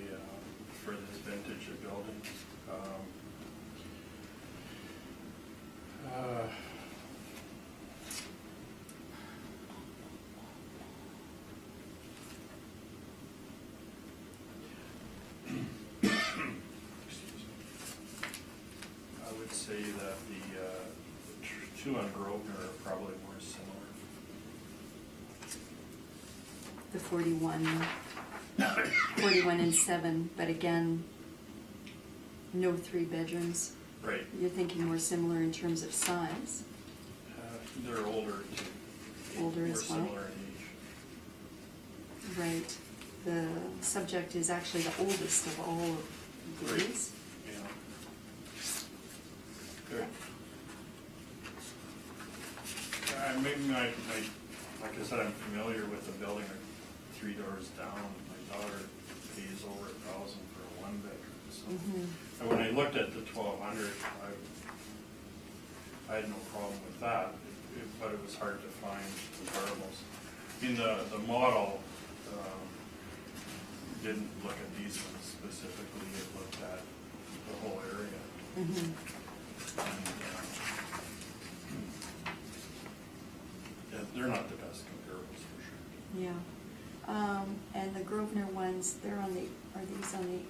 for this vintage of buildings. Excuse me. I would say that the 2 on Grosvenor are probably more similar. The 41 and 7, but again, no 3 bedrooms. Right. You're thinking more similar in terms of size. They're older too. Older as well? More similar in age. Right. The subject is actually the oldest of all of these. Yeah. Good. Maybe like I said, I'm familiar with the building 3 doors down. My daughter pays over $1,000 for a 1-bedroom. So, and when I looked at the 1,200, I had no problem with that, but it was hard to find comparables. I mean, the model didn't look at these ones specifically, it looked at the whole area. And, yeah, they're not the best comparables for sure. Yeah. And the Grosvenor ones, they're on the, are these on the,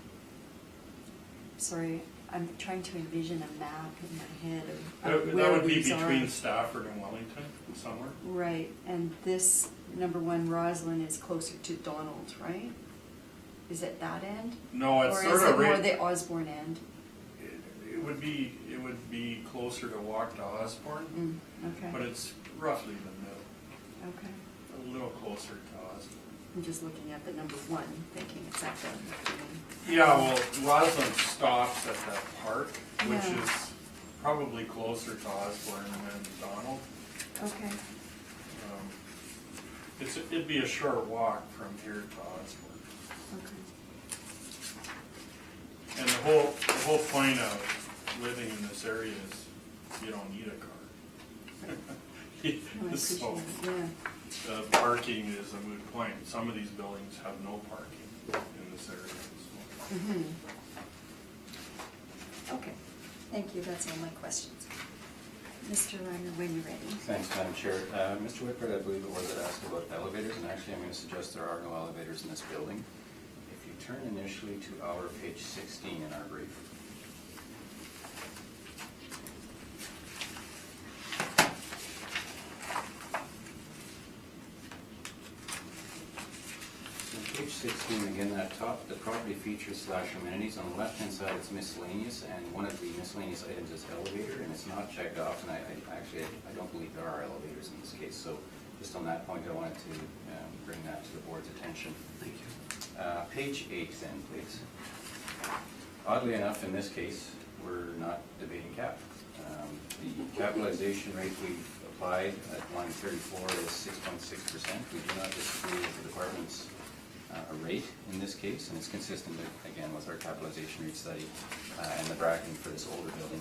sorry, I'm trying to envision a map in my head of That where would be these between are. Stafford and Wellington, somewhere. Right, and this number 1 Roslyn is closer to Donald, right? Is it that end? No, it's Or sort is of it more right. the Osborne end? It would be closer to walk to Osborne, but Okay, it's roughly the middle, okay. a little closer to Osborne. I'm just looking at the number 1, thinking it's at the beginning. Yeah, well, Roslyn stops at that park, which Yeah. is probably closer to Osborne than Donald. Okay, It'd be a short walk from here to Osborne. okay. And the whole point of living in this area is you don't need a car. I So, appreciate it, yeah. parking is a moot point. Some of these buildings have no parking in this area, so. Mhm. Okay, thank you, that's all my questions. Mr. Reiner, when you're ready. Thanks, Madam Chair. Mr. Whitford, I believe it was that asked about elevators, and actually I'm going to suggest there are no elevators in this building. If you turn initially to our page 16 in our brief. On page 16, again, that top, the property features / amenities, on the left-hand side it's miscellaneous, and one of the miscellaneous items is elevator, and it's not checked off, and I don't believe there are elevators in this case, so just on that point, I wanted to bring that to the board's attention. Thank you. Page 8 then, please. Oddly enough, in this case, we're not debating cap. The capitalization rate we've applied at line 34 is 6.6%. We do not disagree with the department's rate in this case, and it's consistent, again, with our capitalization rate study and the bracketing for this older building.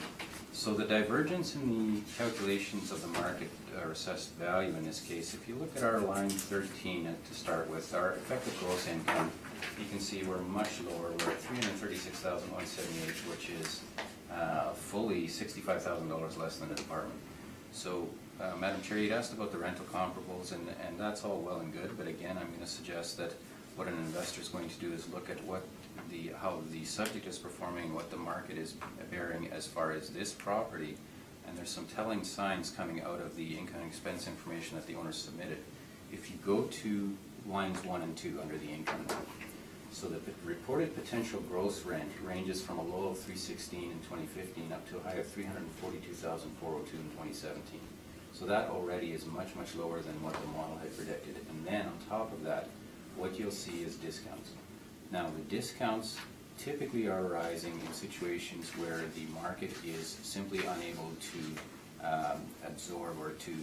So the divergence in the calculations of the market or assessed value in this case, if you look at our line 13 to start with, our effective gross income, you can see we're much lower. We're at $336,178, which is fully $65,000 less than the department. So, Madam Chair, you'd asked about the rental comparables, and that's all well and good, but again, I'm going to suggest that what an investor is going to do is look at how the subject is performing, what the market is bearing as far as this property, and there's some telling signs coming out of the income and expense information that the owner submitted. If you go to lines 1 and 2 under the income line, so the reported potential gross rent ranges from a low of $316 in 2015 up to a high of $342,402 in 2017. So that already is much, much lower than what the model had predicted. And then on top of that, what you'll see is discounts. Now, the discounts typically are arising in situations where the market is simply unable to absorb or to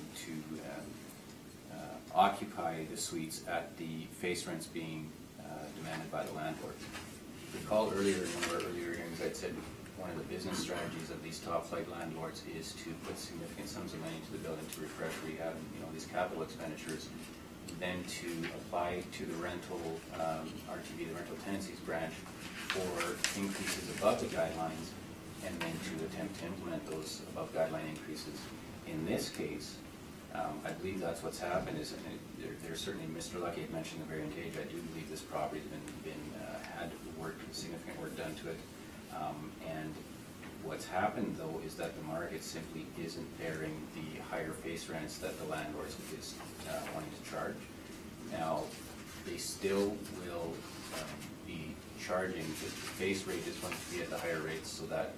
occupy the suites at the face rents being demanded by the landlord. Recall earlier in one of our earlier hearings, I'd said one of the business strategies of these top flight landlords is to put significant sums of money into the building to refresh, rehab, these capital expenditures, then to apply to the rental RTB, the rental tenancies branch, for increases above the guidelines, and then to attempt to implement those above guideline increases. In this case, I believe that's what's happened. Is there's certainly, Mr. Lucky had mentioned the variant age. I do believe this property has had significant work done to it, and what's happened though is that the market simply isn't bearing the higher face rents that the landlords is wanting to charge. Now, they still will be charging. The face rate is going to be at the higher rates, so that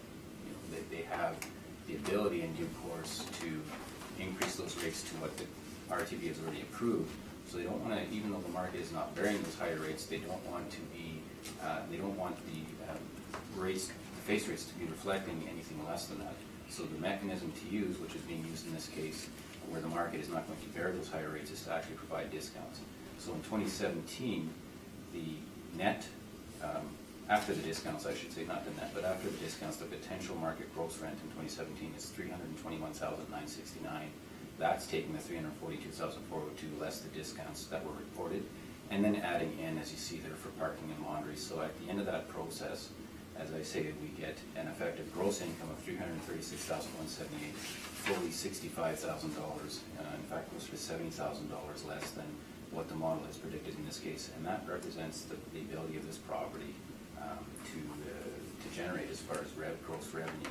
they have the ability in due course to increase those rates to what the RTB has already approved. So they don't want to, even though the market is not bearing those higher rates, they don't want to be, they don't want the face rates to be reflecting anything less than that. So the mechanism to use, which is being used in this case, where the market is not going to bear those higher rates, is to actually provide discounts. So in 2017, the net, after the discounts, I should say, not the net, but after the discounts, the potential market gross rent in 2017 is $321,969. That's taking the $342,402 less the discounts that were reported, and then adding in, as you see there, for parking and laundry. So at the end of that process, as I say, we get an effective gross income of $336,178, fully $65,000. In fact, closer to $70,000 less than what the model has predicted in this case, and that represents the ability of this property to generate as far as gross revenue.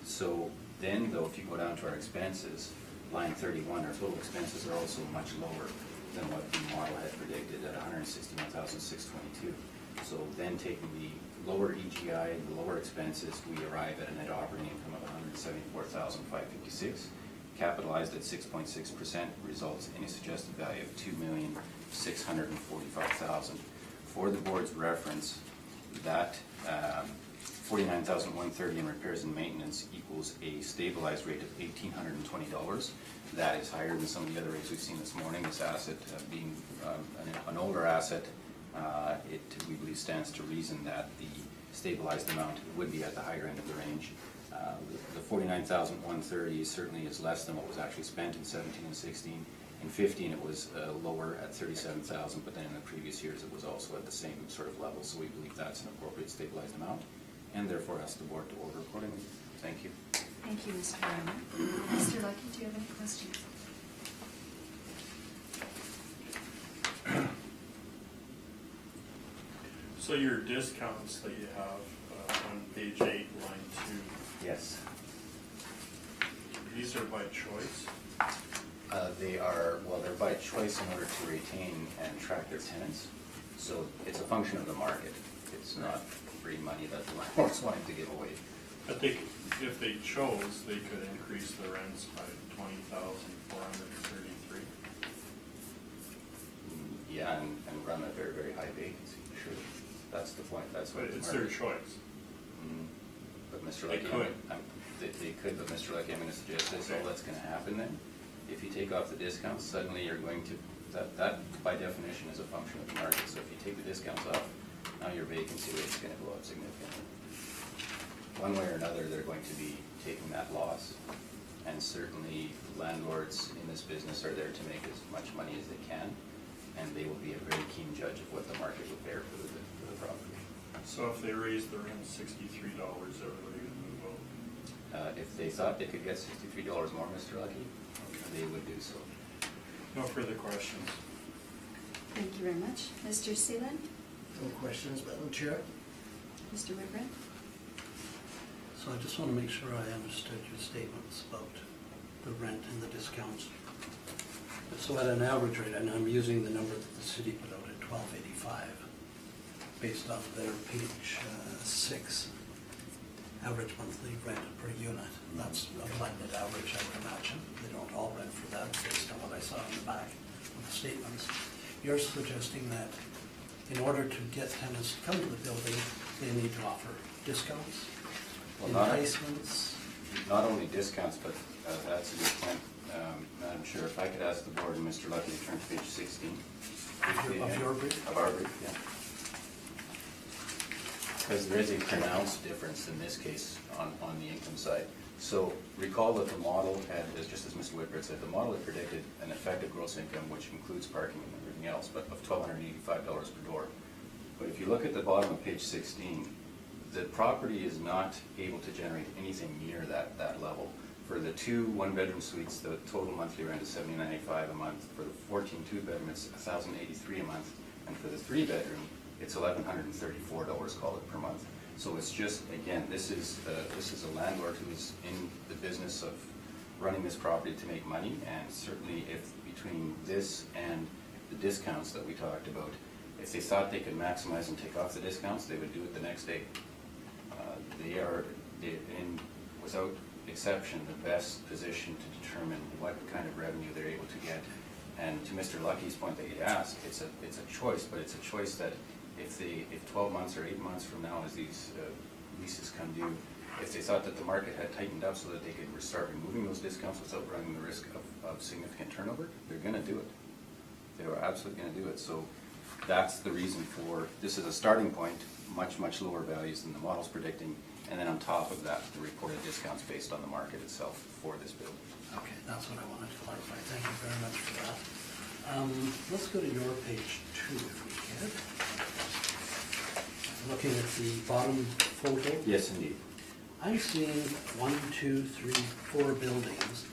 So then, though, if you go down to our expenses, line 31, our total expenses are also much lower than what the model had predicted at $161,622. So then, taking the lower EGI and the lower expenses, we arrive at a net operating income of $174,556. Capitalized at 6.6% results in a suggested value of $2,645,000. For the board's reference, that $49,130 in repairs and maintenance equals a stabilized rate of $1,820. That is higher than some of the other rates we've seen this morning. This asset being an older asset, we believe stands to reason that the stabilized amount would be at the higher end of the range. The 49,130 certainly is less than what was actually spent in 17 and 16. In 15, it was lower at 37,000, but then in the previous years, it was also at the same sort of level, so we believe that's an appropriate stabilized amount, and therefore ask the board to order accordingly. Thank you. Thank you, Mr. Ryman. Mr. Lucky, do you have any questions? So your discounts that you have on page 8, line 2, Yes. these are by choice? They are, well, they're by choice in order to retain and attract their tenants. So it's a function of the market. It's not free money that the landlord's wanting to give away. I think if they chose, they could increase the rents by 20,433. Yeah, and run a very, very high vacancy, sure. That's the point, that's what But the it's their market. choice. But Mr. They Lucky, could. they could, but Mr. Lucky, I'm gonna suggest this, Okay. all that's gonna happen then, if you take off the discounts, suddenly you're going to, that by definition is a function of the market, so if you take the discounts off, now your vacancy rate's gonna go up significantly. One way or another, they're going to be taking that loss, and certainly landlords in this business are there to make as much money as they can, and they will be a very keen judge of what the market would bear for the property. So if they raise the rent $63, everybody would move out. If they thought they could get $63 more, Mr. Lucky, they would do so. No further questions. Thank you very much. Mr. Seelan? No questions, Madam Chair? Mr. Whitbread? So I just want to make sure I understood your statements about the rent and the discounts. So at an average rate, and I'm using the number that the city put out at $12.85, based on their page 6, average monthly rent per unit. That's a blended average, I would imagine. They don't all rent for that based on what I saw in the back of the statements. You're suggesting that in order to get tenants to come to the building, they need to offer discounts, Well, not- enticements? Not only discounts, but that's a good point. Madam Chair, if I could ask the board and Mr. Lucky to turn to page 16. Of your brief? Of our brief, yeah. Because there is a pronounced difference in this case on the income side. So recall that the model had, just as Mr. Whitbread said, the model had predicted an effective gross income, which includes parking and everything else, but of $1,285 per door. But if you look at the bottom of page 16, the property is not able to generate anything near that level. For the 2 one-bedroom suites, the total monthly rent is $79.85 a month. For the 14 two-bedroom, it's $1,083 a month. And for the 3-bedroom, it's $1,134, call it, per month. So it's just, again, this is a landlord who is in the business of running this property to make money, and certainly if between this and the discounts that we talked about, if they thought they could maximize and take off the discounts, they would do it the next day. They are, without exception, the best position to determine what kind of revenue they're able to get. And to Mr. Lucky's point that he asked, it's a choice, but it's a choice that if 12 months or 8 months from now, as these leases come due, if they thought that the market had tightened up so that they could start removing those discounts without running the risk of significant turnover, they're going to do it. They are absolutely going to do it. So that's the reason for, this is a starting point, much, much lower values than the model's predicting, and then on top of that, the reported discounts based on the market itself for this building. Okay, that's what I wanted to clarify. Thank you very much for that. Let's go to your page 2 if we can. Looking at the bottom photo. Yes, indeed. I'm seeing 1, 2, 3, 4 buildings.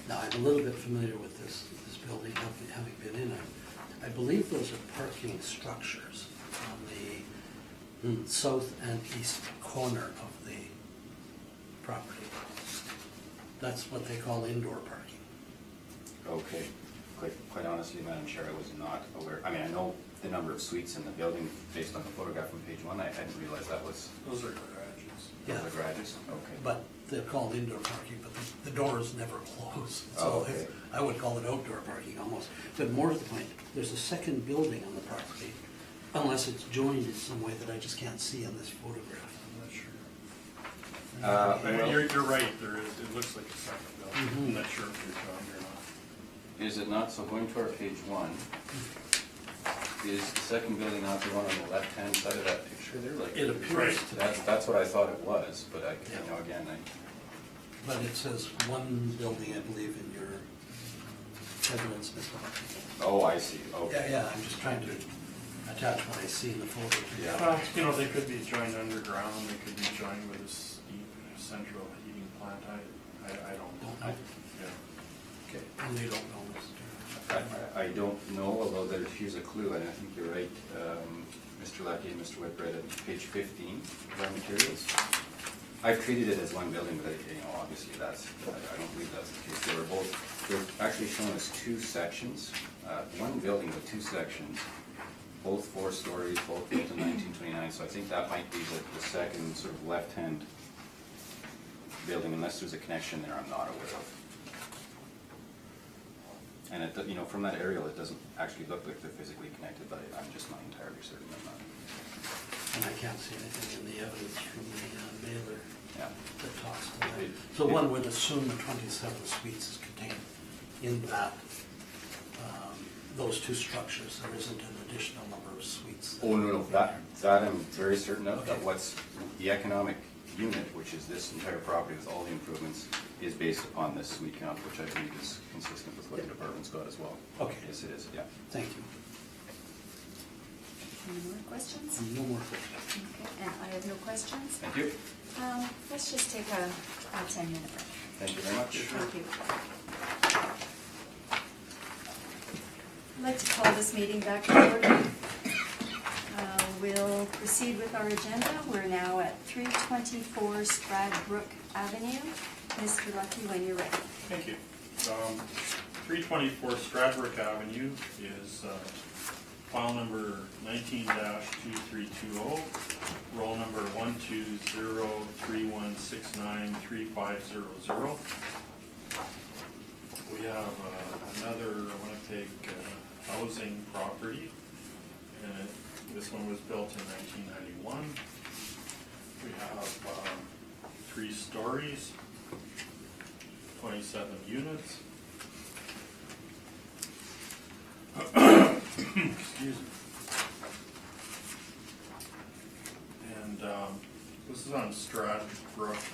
Now, I'm a little bit familiar with this building, having been in it. I believe those are parking structures on the south and east corner of the property. That's what they call indoor parking. Okay. Quite honestly, Madam Chair, I was not aware. I mean, I know the number of suites in the building based on the photograph from page 1. I didn't realize that was Those are garages. Yeah. the garages. Okay. But they're called indoor parking, but the doors never close. Oh, So okay. I would call it outdoor parking almost. But more to the point, there's a second building on the property, unless it's joined in some way that I just can't see on this photograph. I'm not sure. Well- You're right, there is, it looks like a second building. I'm not sure if you're John or not. Is it not? So going to our page 1, is the second building not the one on the left-hand side of that picture there? Like It appears to be. That's what I thought it was, but I, Yeah. again, But it says one building, I believe, in your evidence, Mr. Hutchinson. Oh, I see, okay. Yeah, I'm just trying to attach what I see in the folder. Yeah. You know, they could be joined underground, they could be joined with a steam central heating plant, I don't know. Don't know? Yeah. Okay, and you don't know, Mr. I don't know, although here's a clue, and I think you're right, Mr. Lackey and Mr. Whitbread, at page 15 of our materials. I've treated it as one building, but obviously I don't believe that's the case. They're actually shown as two sections, one building with two sections, both 4 stories, both built in 1929, so I think that might be the second sort of left-hand building, unless there's a connection there I'm not aware of. And from that aerial, it doesn't actually look like they're physically connected, but I'm just not entirely certain of that. And I can't see anything in the evidence from the mailer Yeah. that talks to that. So one would assume the 27 suites is contained in that, those two structures. There isn't an additional number of suites. Oh, no, that I'm very certain of, that Okay. what's the economic unit, which is this entire property with all the improvements, is based upon this suite count, which I believe is consistent with what the department's got as well. Okay. Yes, it is, yeah. Thank you. Any more questions? No more questions. Okay, and I have no questions. Thank you. Let's just take a 10-minute break. Thank you very much. Thank you. I'd like to call this meeting back to order. We'll proceed with our agenda. We're now at 324 Stradbrook Avenue. Mr. Lucky, when you're ready. Thank you. 324 Stradbrook Avenue is file number 19-2320, roll number 12031693500. We have another Winnipeg housing property, and this one was built in 1991. We have 3 stories, 27 units. Excuse me. And this is on Stradbrook.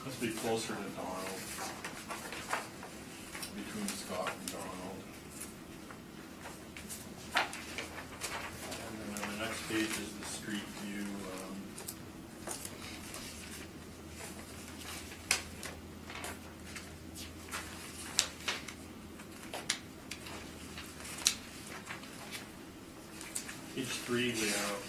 Must be closer to Donald, between Scott and Donald. And then on the next page is the street view. Page 3, we have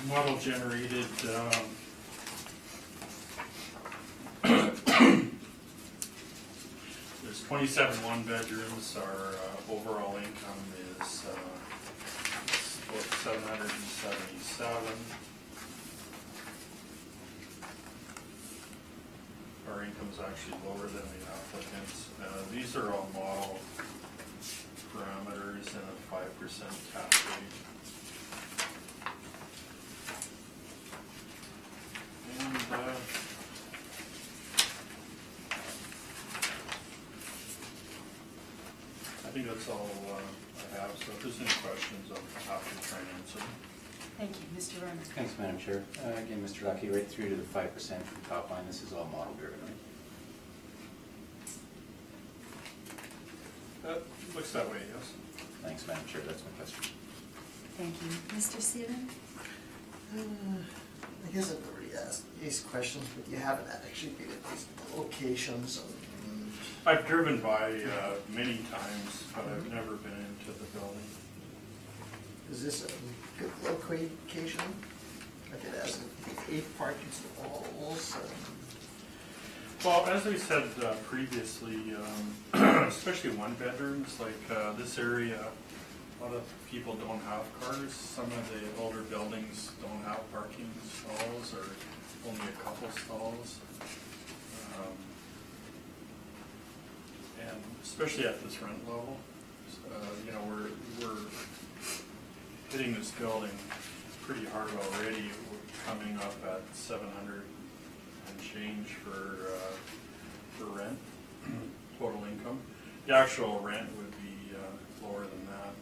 model generated there's 27 1-bedrooms. Our overall income is about 777. Our income's actually lower than the applicants. These are all model parameters and a 5% cap rate. And I think that's all I have. So if there's any questions, I'm happy to try and answer them. Thank you, Mr. Vernon. Thanks, Madam Chair. Again, Mr. Lucky, right through to the 5% from top line. This is all model driven, right? Looks that way, yes. Thanks, Madam Chair. That's my question. Thank you. Mr. Seaton? I guess I've already asked these questions, but you haven't actually been at these locations. I've driven by many times, but I've never been into the building. Is this a good location? Like it has 8 parking stalls. Well, as I said previously, especially 1-bedrooms, like this area, a lot of people don't have cars. Some of the older buildings don't have parking stalls or only a couple stalls. And especially at this rent level, we're hitting this building pretty hard already. We're coming up at 700 and change for rent, total income. The actual rent would be lower than that,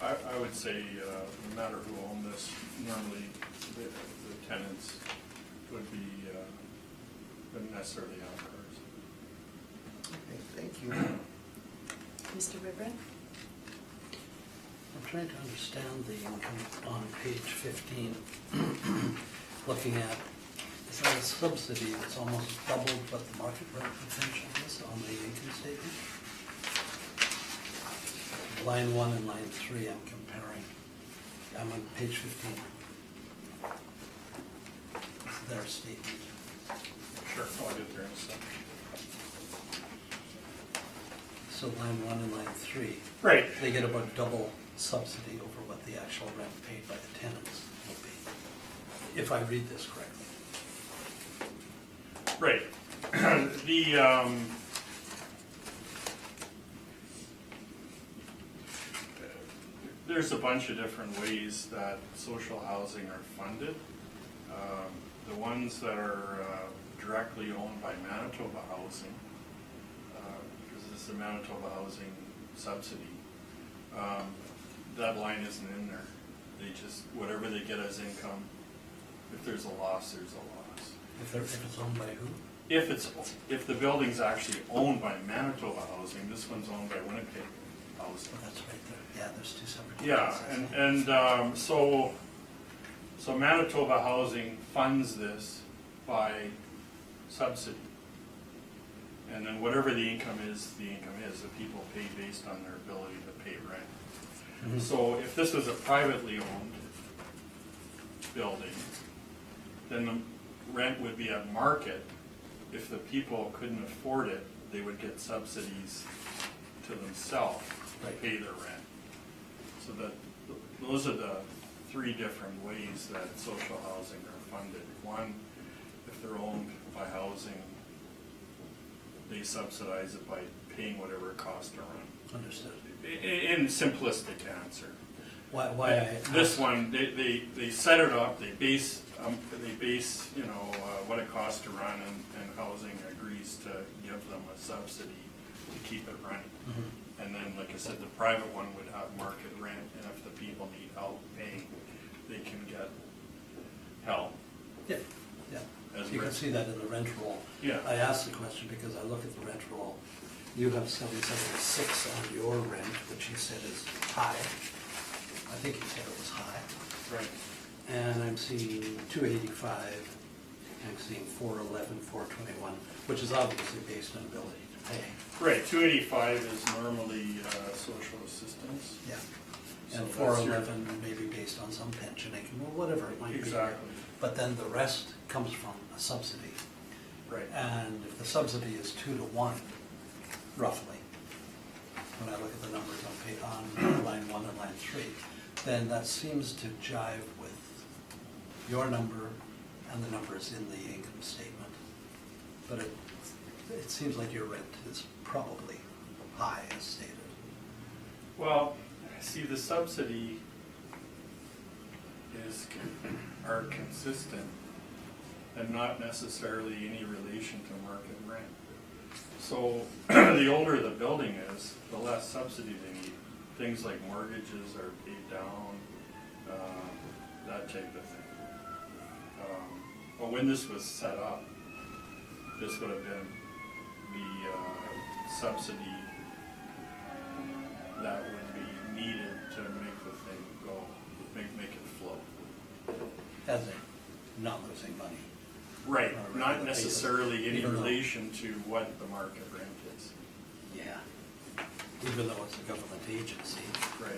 but, I would say, no matter who owned this, normally the tenants would be, wouldn't necessarily have cars. Okay, thank you. Mr. Whitburn? I'm trying to understand the income on page 15. Looking at, is that a subsidy that's almost doubled what the market rate potential is on the income statement? Line 1 and line 3 I'm comparing. I'm on page 15. It's their statement. Sure, I'll get there in a second. So line 1 and line 3. Right. They get about double subsidy over what the actual rent paid by the tenants will be, if I read this correctly. Right. There's a bunch of different ways that social housing are funded. The ones that are directly owned by Manitoba Housing, because this is a Manitoba Housing subsidy, that line isn't in there. They just, whatever they get as income, if there's a loss, there's a loss. If it's owned by who? If the building's actually owned by Manitoba Housing, this one's owned by Winnipeg Housing. Oh, that's right there. Yeah, there's two separate. Yeah, places. so Manitoba Housing funds this by subsidy. And then whatever the income is, the people pay based on their ability to pay rent. Mhm. So if this was a privately owned building, then the rent would be at market. If the people couldn't afford it, they would get subsidies to themselves to Right. pay their rent. So those are the three different ways that social housing are funded. One, if they're owned by housing, they subsidize it by paying whatever it costs to run. Understood. In simplistic answer. Why This one, they set it up, they base, what it costs to run, and housing agrees to give them a subsidy to keep it running. Mhm. And then, like I said, the private one would have market rent, and if the people need help paying, they can get help. Yeah, yeah. As You can rent. see that in the rent roll. Yeah. I asked the question because I look at the rent roll. You have 776 on your rent, which you said is high. I think you said it was high. Right. And I'm seeing 285, I'm seeing 411, 421, which is obviously based on ability to pay. Right, 285 is normally social assistance. Yeah. So And that's 411 maybe based on some pension income, or whatever it might be. Exactly. But then the rest comes from a subsidy. Right. And if the subsidy is 2 to 1, roughly, when I look at the numbers on line 1 and line 3, then that seems to jive with your number and the numbers in the income statement. But it seems like your rent is probably high, as stated. Well, see, the subsidy are consistent and not necessarily any relation to market rent. So the older the building is, the less subsidy they need. Things like mortgages are paid down, that type of thing. But when this was set up, this would have been the subsidy that would be needed to make the thing go, make it flow. As in, not losing money. Right, Or not the necessarily any even though- relation to what the market rent is. Yeah. Even though it's a government agency. Right.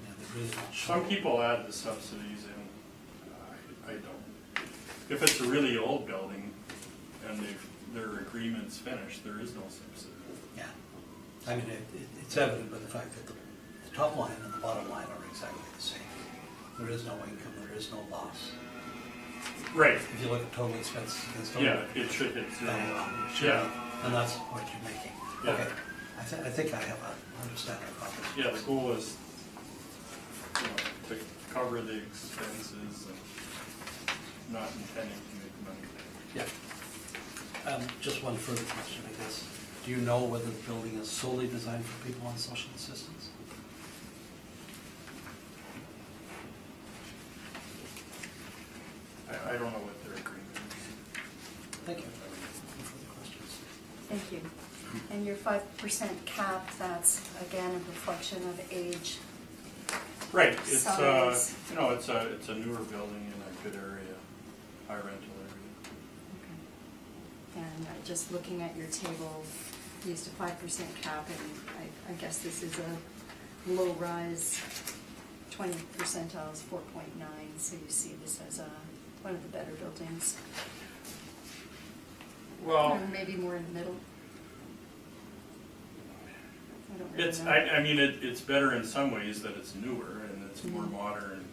Yeah, they're really not Some sure. people add the subsidies in, I don't. If it's a really old building and their agreement's finished, there is no subsidy. Yeah. I mean, it's evident by the fact that the top line and the bottom line are exactly the same. There is no income, there is no loss. Right, If you look at total expenses against total. yeah, it should hit zero. bang on, it should Yeah. be, and that's what you're making. Yeah. Okay, I think I have an understanding of this. Yeah, the goal is, to cover the expenses and not intending to make money. Yeah, Just one further question, I guess. Do you know whether the building is solely designed for people on social assistance? I don't know what their agreement is. Thank you. No further questions. Thank you. And your 5% cap, that's again a reflection of age. Right, it's, Size. you know, it's a newer building in a good area, high rental area. Okay. And just looking at your table, you used a 5% cap, and I guess this is a low rise, 20 percentile is 4.9, so you see this as one of the better buildings. Well, Or maybe more in the middle. I don't really it's, know. I mean, it's better in some ways that it's newer and it's more Mhm. modern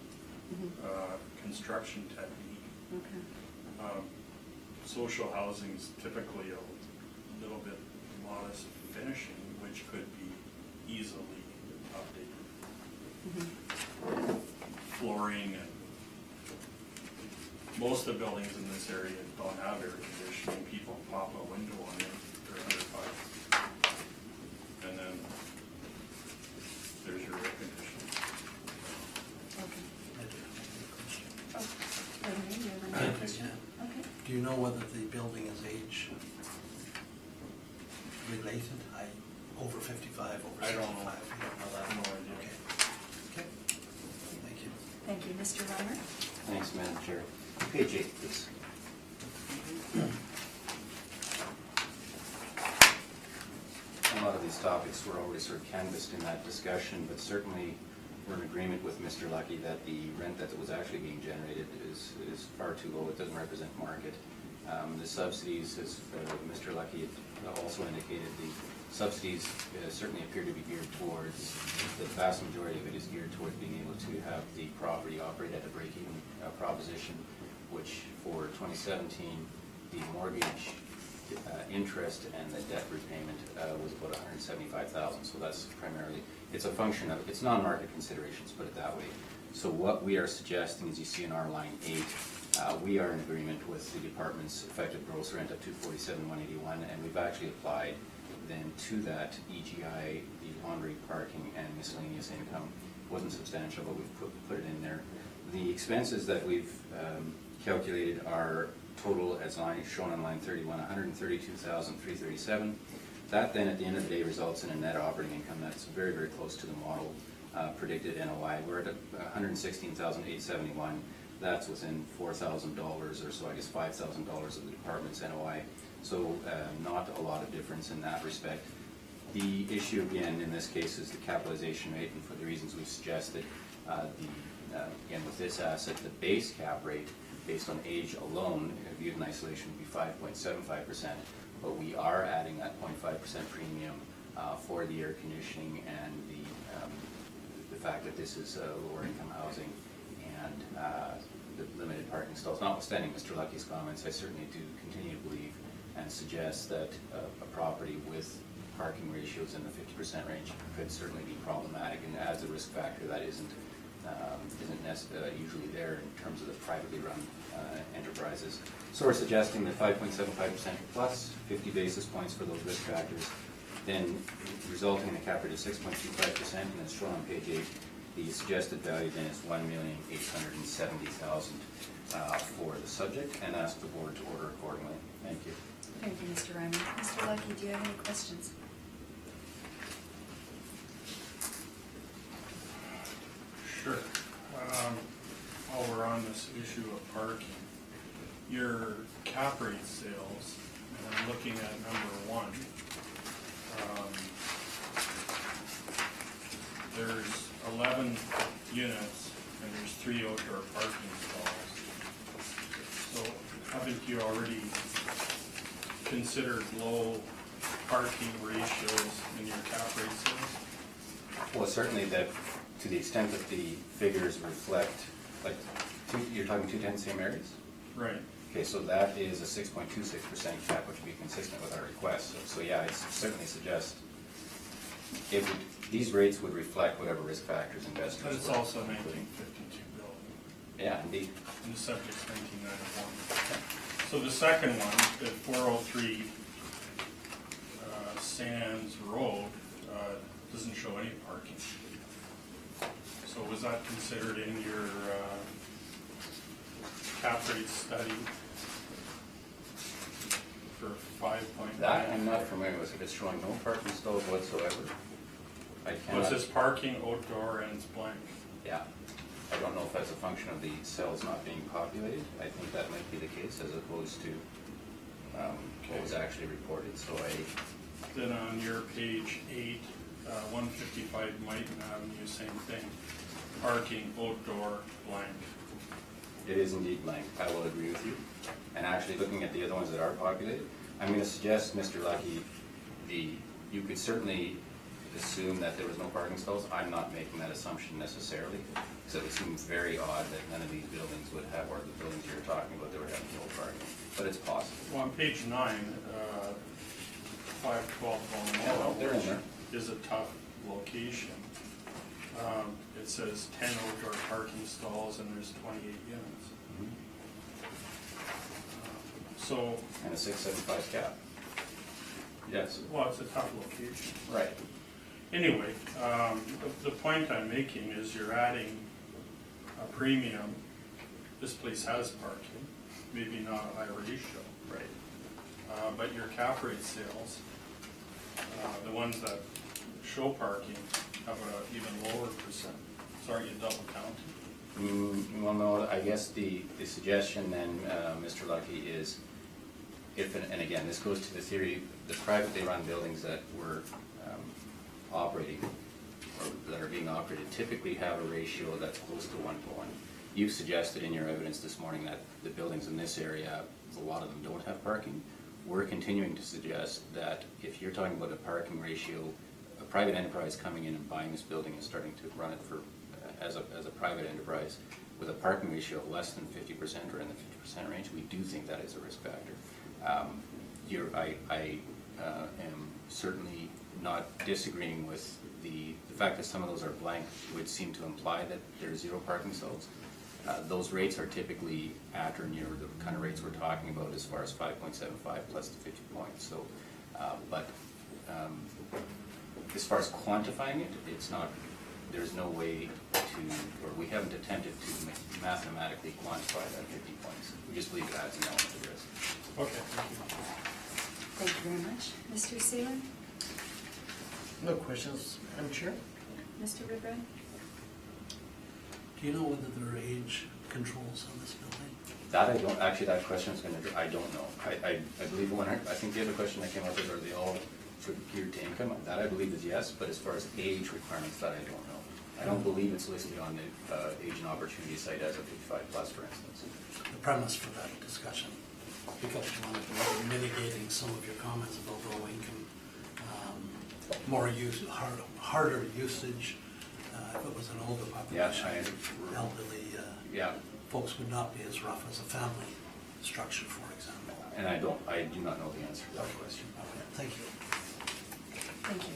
Mhm. construction technique. Okay. Social housing is typically a little bit modest finishing, which could be easily updated. Mhm. Flooring and most of the buildings in this area don't have air conditioning. People pop a window on it for $100. And then there's your air conditioning. Okay. I do have a question. Oh, pardon me, you have another question? Yeah. Okay. Do you know whether the building is age related? Over 55, over 65? I don't know. You don't know that? No idea. Okay. Okay. Thank you. Thank you, Mr. Reimer. Thanks, Madam Chair. Page 8, please. A lot of these topics were already sort of canvassed in that discussion, but certainly we're in agreement with Mr. Lucky that the rent that was actually being generated is far too low. It doesn't represent market. The subsidies, as Mr. Lucky had also indicated, the subsidies certainly appear to be geared towards, the vast majority of it is geared towards being able to have the property operate at a break-even proposition, which for 2017, the mortgage interest and the debt repayment was about $175,000. So that's primarily, it's a function of, it's non-market considerations, put it that way. So what we are suggesting, as you see in our line 8, we are in agreement with the department's effective gross rent of $247,181, and we've actually applied then to that EGI, the laundry, parking, and miscellaneous income. Wasn't substantial, but we've put it in there. The expenses that we've calculated are total, as shown on line 31, $132,337. That then, at the end of the day, results in a net operating income that's very, very close to the model predicted NOI. We're at $116,871. That's within $4,000 or so, I guess $5,000 of the department's NOI. So not a lot of difference in that respect. The issue, again, in this case, is the capitalization rate, and for the reasons we've suggested, again, with this asset, the base cap rate, based on age alone, viewed in isolation, would be 5.75%, but we are adding that 0.5% premium for the air conditioning and the fact that this is lower income housing and the limited parking stalls. Notwithstanding Mr. Lucky's comments, I certainly do continue to believe and suggest that a property with parking ratios in the 50% range could certainly be problematic and adds a risk factor that isn't usually there in terms of the privately run enterprises. So we're suggesting that 5.75% plus 50 basis points for those risk factors, then resulting in a cap rate of 6.25%, and as shown on page 8, the suggested value then is $1,870,000 for the subject, and ask the board to order accordingly. Thank you. Thank you, Mr. Reimer. Mr. Lucky, do you have any questions? Sure. While we're on this issue of parking, your cap rate sales, and I'm looking at number 1, there's 11 units and there's 3 outdoor parking stalls. So haven't you already considered low parking ratios in your cap rate sales? Well, certainly that, to the extent that the figures reflect, like, you're talking 2 tenths same areas? Right. Okay, so that is a 6.26% cap, which would be consistent with our request. So yeah, I certainly suggest these rates would reflect whatever risk factors investors. But it's were also including. 1952 building, Yeah, indeed. and the subject's 1991. So the second one, at 403 Sands Road, doesn't show any parking. So was that considered in your cap rate study for 5.9? That I'm not familiar with. If it's showing no parking stalls whatsoever, I cannot. Was this parking outdoor and it's blank? Yeah. I don't know if that's a function of the cells not being populated. I think that might be the case as opposed to what was actually reported. So Then on your page 8, 155 Mighton Avenue, same thing. Parking outdoor blank. it is indeed blank. I will agree with you. And actually looking at the other ones that are populated, I'm going to suggest, Mr. Lucky, you could certainly assume that there was no parking stalls. I'm not making that assumption necessarily, because it would seem very odd that none of these buildings would have, or the buildings you're talking about, they would have no parking. But it's possible. Well, on page 9, 512 Yeah, well, they're in there. is a tough location. It says 10 outdoor parking stalls and there's 28 units. So, And a 675 cap. Yes. well, it's a tough location. Right. Anyway, the point I'm making is you're adding a premium. This place has parking, maybe not a high ratio. Right. But your cap rate sales, the ones that show parking, have an even lower percent. So aren't you double counting? Well, no, I guess the suggestion then, Mr. Lucky, is if, and again, this goes to the theory, the privately run buildings that were operating, or that are being operated, typically have a ratio that's close to 1:1. You suggested in your evidence this morning that the buildings in this area, a lot of them don't have parking. We're continuing to suggest that if you're talking about a parking ratio, a private enterprise coming in and buying this building and starting to run it for as a private enterprise with a parking ratio of less than 50% or in the 50% range, we do think that is a risk factor. I am certainly not disagreeing with the fact that some of those are blank would seem to imply that there's zero parking stalls. Those rates are typically at or near the kind of rates we're talking about as far as 5.75 plus the 50 points. So, as far as quantifying it, it's not, there's no way to, or we haven't attempted to mathematically quantify that 50 points. We just believe it adds an element of risk. Okay, thank you. Thank you very much. Mr. Seelan? No questions, Madam Chair? Mr. Ridgway? Do you know whether there are age controls on this building? That I don't, actually that question is going to, I don't know. I believe I think the other question that came up is, are they all sort of geared to income? That I believe is yes, but as far as age requirements, that I don't know. I don't believe it's listed on the age and opportunity site as a 55 plus, for instance. The premise for that discussion, because you wanted to be mitigating some of your comments about low income, more use, harder usage. If it was an older population, elderly Yeah, folks would not be as rough as a family structure, for example. and I do not know the answer to that question. Okay, thank you. Thank you.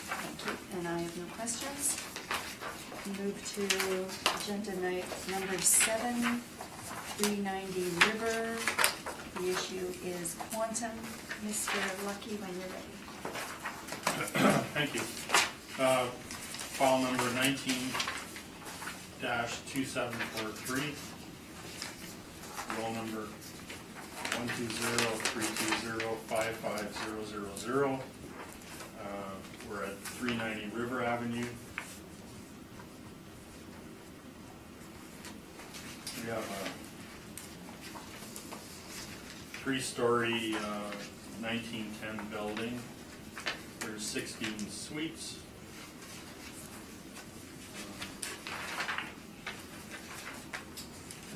Thank you. And I have no questions. Move to agenda night number 7, 390 River. The issue is quantum. Mr. Lucky, when you're ready. Thank you. File number 19-2743. Roll number 120-320-55000. We're at 390 River Avenue. We have a 3-story 1910 building. There's 16 suites.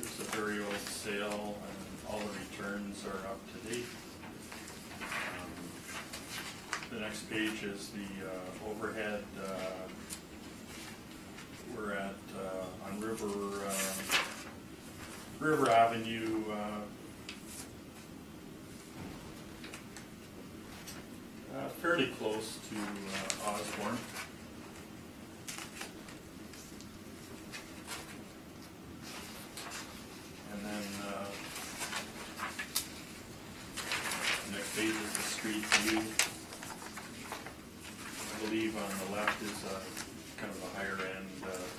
There's a very old sale and all the returns are up to date. The next page is the overhead. We're at on River Avenue. Fairly close to Osborne. And then phases the street view. I believe on the left is kind of a higher end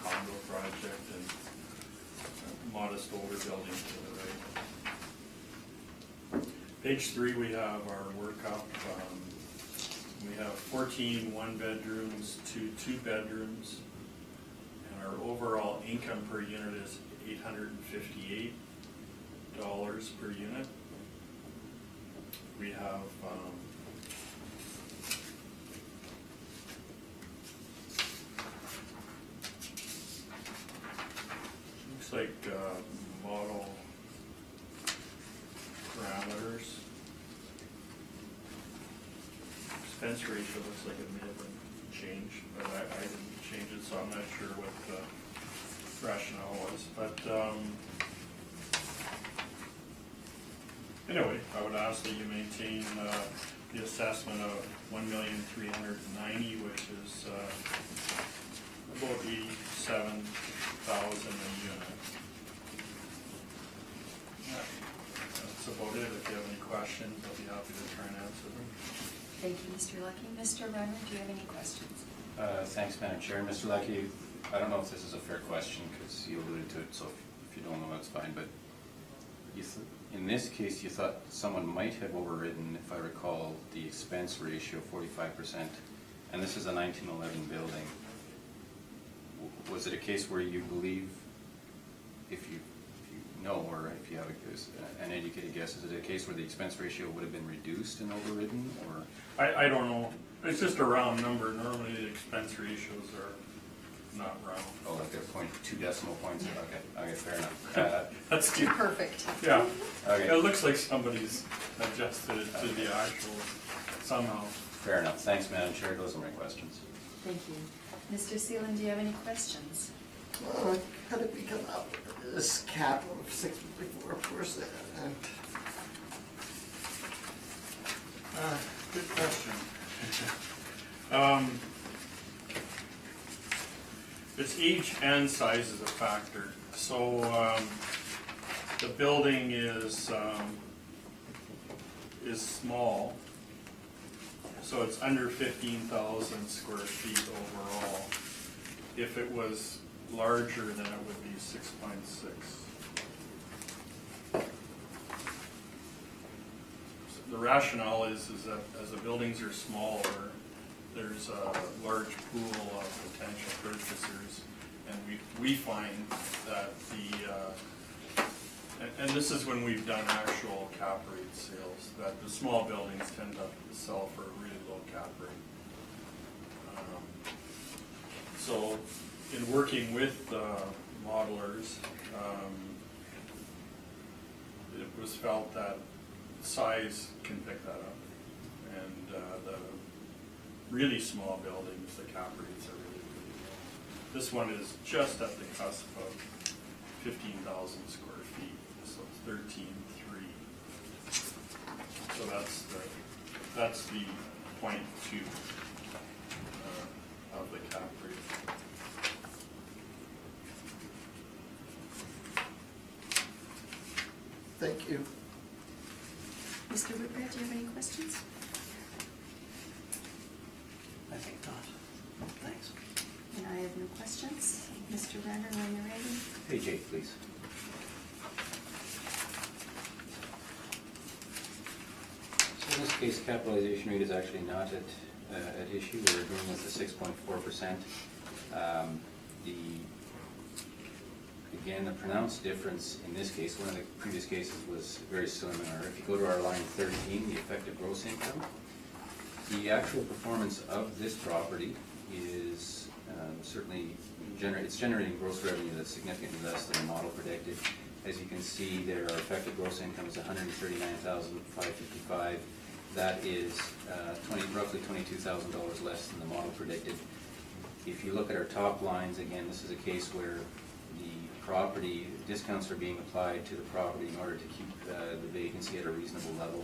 condo project and a modest older building to the right. Page 3, we have our workup. We have 14 one-bedrooms, 2 two-bedrooms, and our overall income per unit is $858 per unit. We have looks like model parameters. Expense ratio looks like it may have been changed, but I didn't change it, so I'm not sure what the rationale was. But anyway, I would ask that you maintain the assessment of $1,390,000, which is about $87,000 a unit. That's about it. If you have any questions, I'll be happy to try and answer them. Thank you, Mr. Lucky. Mr. Renner, do you have any questions? Thanks, Madam Chair. Mr. Lucky, I don't know if this is a fair question because you alluded to it, so if you don't know, that's fine. But in this case, you thought someone might have overridden, if I recall, the expense ratio, 45%, and this is a 1911 building. Was it a case where you believe, if you know, or if you have an educated guess, is it a case where the expense ratio would have been reduced and overridden, or? I don't know. It's just a round number. Normally the expense ratios are not round. Oh, like a 2 decimal points? Okay, fair enough. That's too Perfect. Yeah. Okay. It looks like somebody's adjusted it to the actual somehow. Fair enough. Thanks, Madam Chair. Those are my questions. Thank you. Mr. Seelan, do you have any questions? Well, how did we come up with this cap of 6.4%? Good question. Its age and size is a factor. So the building is small, so it's under 15,000 square feet overall. If it was larger, then it would be 6.6. The rationale is that as the buildings are smaller, there's a large pool of potential purchasers, and we find that and this is when we've done actual cap rate sales, that the small buildings tend to sell for a really low cap rate. So in working with modelers, it was felt that size can pick that up, and the really small buildings, the cap rates are really, really low. This one is just at the cusp of 15,000 square feet, so it's 13.3. So that's the 0.2 of the cap rate. Thank you. Mr. Whitbread, do you have any questions? I think not. Thanks. And I have no questions. Mr. Renner, when you're ready. Page 8, please. So in this case, capitalization rate is actually not at issue. We're agreeing with the 6.4%. Again, the pronounced difference in this case, one of the previous cases was very similar. If you go to our line 13, the effective gross income, the actual performance of this property is certainly it's generating gross revenue that's significantly less than the model predicted. As you can see, their effective gross income is $139,555. That is roughly $22,000 less than the model predicted. If you look at our top lines, again, this is a case where the property discounts are being applied to the property in order to keep the vacancy at a reasonable level.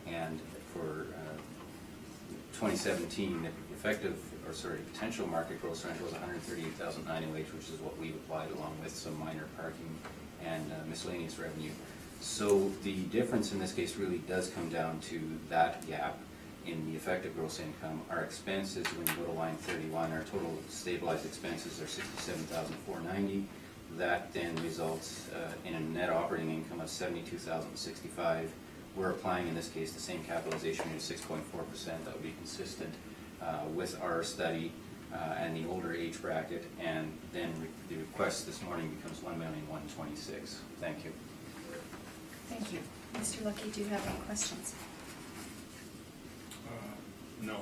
And for 2017, the potential market gross rental was $138,908, which is what we've applied along with some minor parking and miscellaneous revenue. So the difference in this case really does come down to that gap in the effective gross income. Our expenses, when you go to line 31, our total stabilized expenses are $67,490. That then results in a net operating income of $72,065. We're applying in this case the same capitalization rate of 6.4%. That would be consistent with our study and the older age bracket, and then the request this morning becomes $1,126,000. Thank you. Thank you. Mr. Lucky, do you have any questions? No.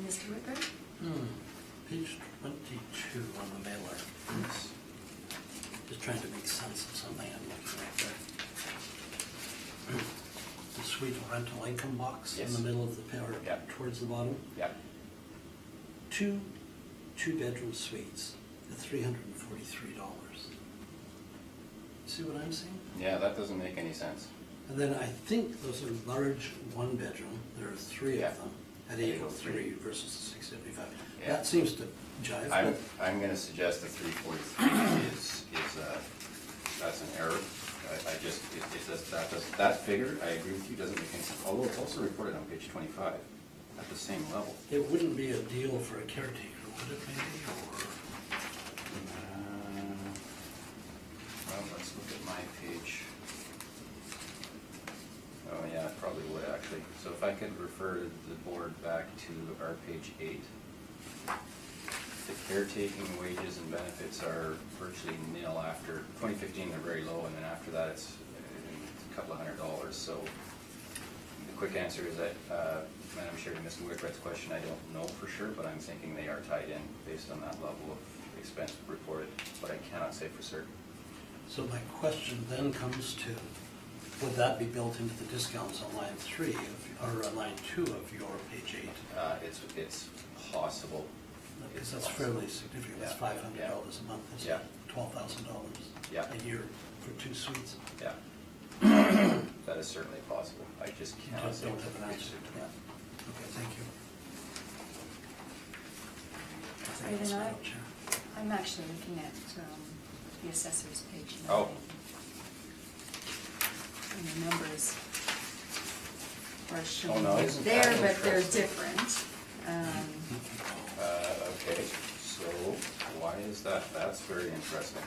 Mr. Whitbread? Page 22 on the mailer. Just trying to make sense of something I'm looking at there. The suite rental income box in Yes. the middle of the page, or Yeah. towards the bottom. Yeah. Two-bedroom suites at $343. See what I'm saying? Yeah, that doesn't make any sense. And then I think those are large one-bedroom, there are three Yeah. of them, at 803 versus 675. Yeah. That seems to jive, but I'm gonna suggest the 343 is that's an error. I just, that figure, I agree with you, doesn't make any sense, although it's also reported on page 25 at the same level. it wouldn't be a deal for a caretaker, would it maybe, or? Well, let's look at my page. Oh, yeah, it probably would actually. So if I could refer the board back to our page 8. The caretaking wages and benefits are virtually nil after 2015. They're very low, and then after that it's a couple of $100. So the quick answer is that, Madam Chair, to Mr. Whitbread's question, I don't know for sure, but I'm thinking they are tied in based on that level of expense reported, but I cannot say for certain. So my question then comes to, would that be built into the discounts on line 3 or line 2 of your page 8? It's possible. Because It's that's possible. fairly significant, that's Yeah, $500 a month, that's Yeah. $12,000 Yeah. a year for 2 suites. Yeah. That is certainly possible. I just cannot say. Don't have an answer to that. Okay, thank you. Right, and Madam Chair. I'm actually looking at the assessor's page 9. Oh. And the numbers are Oh, shown no, isn't there, that but they're interesting? different. Okay, so why is that? That's very interesting.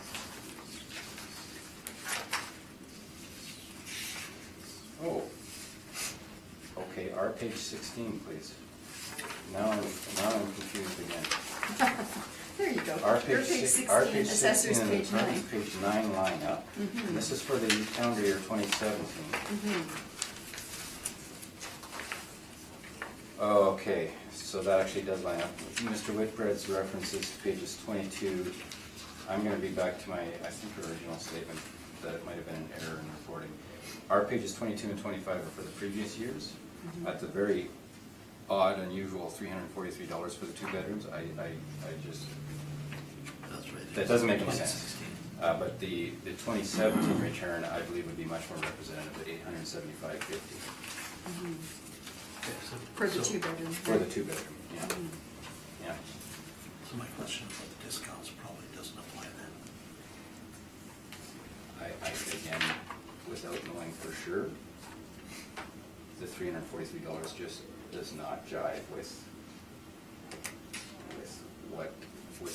Oh. Okay, our page 16, please. Now I'm confused again. There you go. Our Your page page 16, our 16, page assessor's 16 and page the 9. page 9 line up. Mhm. And this is for the calendar year 2017. Mhm. Oh, okay, so that actually does line up. Mr. Whitbread's references pages 22. I'm gonna be back to my, I think, original statement that it might have been an error in reporting. Our pages 22 and 25 are for the previous years. At the very odd, unusual $343 for the 2 bedrooms. I just, That's right. that doesn't make any sense. 2016. But the 2017 return, I believe, would be much more representative at $875.50 Mhm. Okay, so- For the so- 2-bedroom. for the 2-bedroom, yeah. Mhm. Yeah. So my question about the discounts probably doesn't apply then. I again, without knowing for sure, the $343 just does not jive with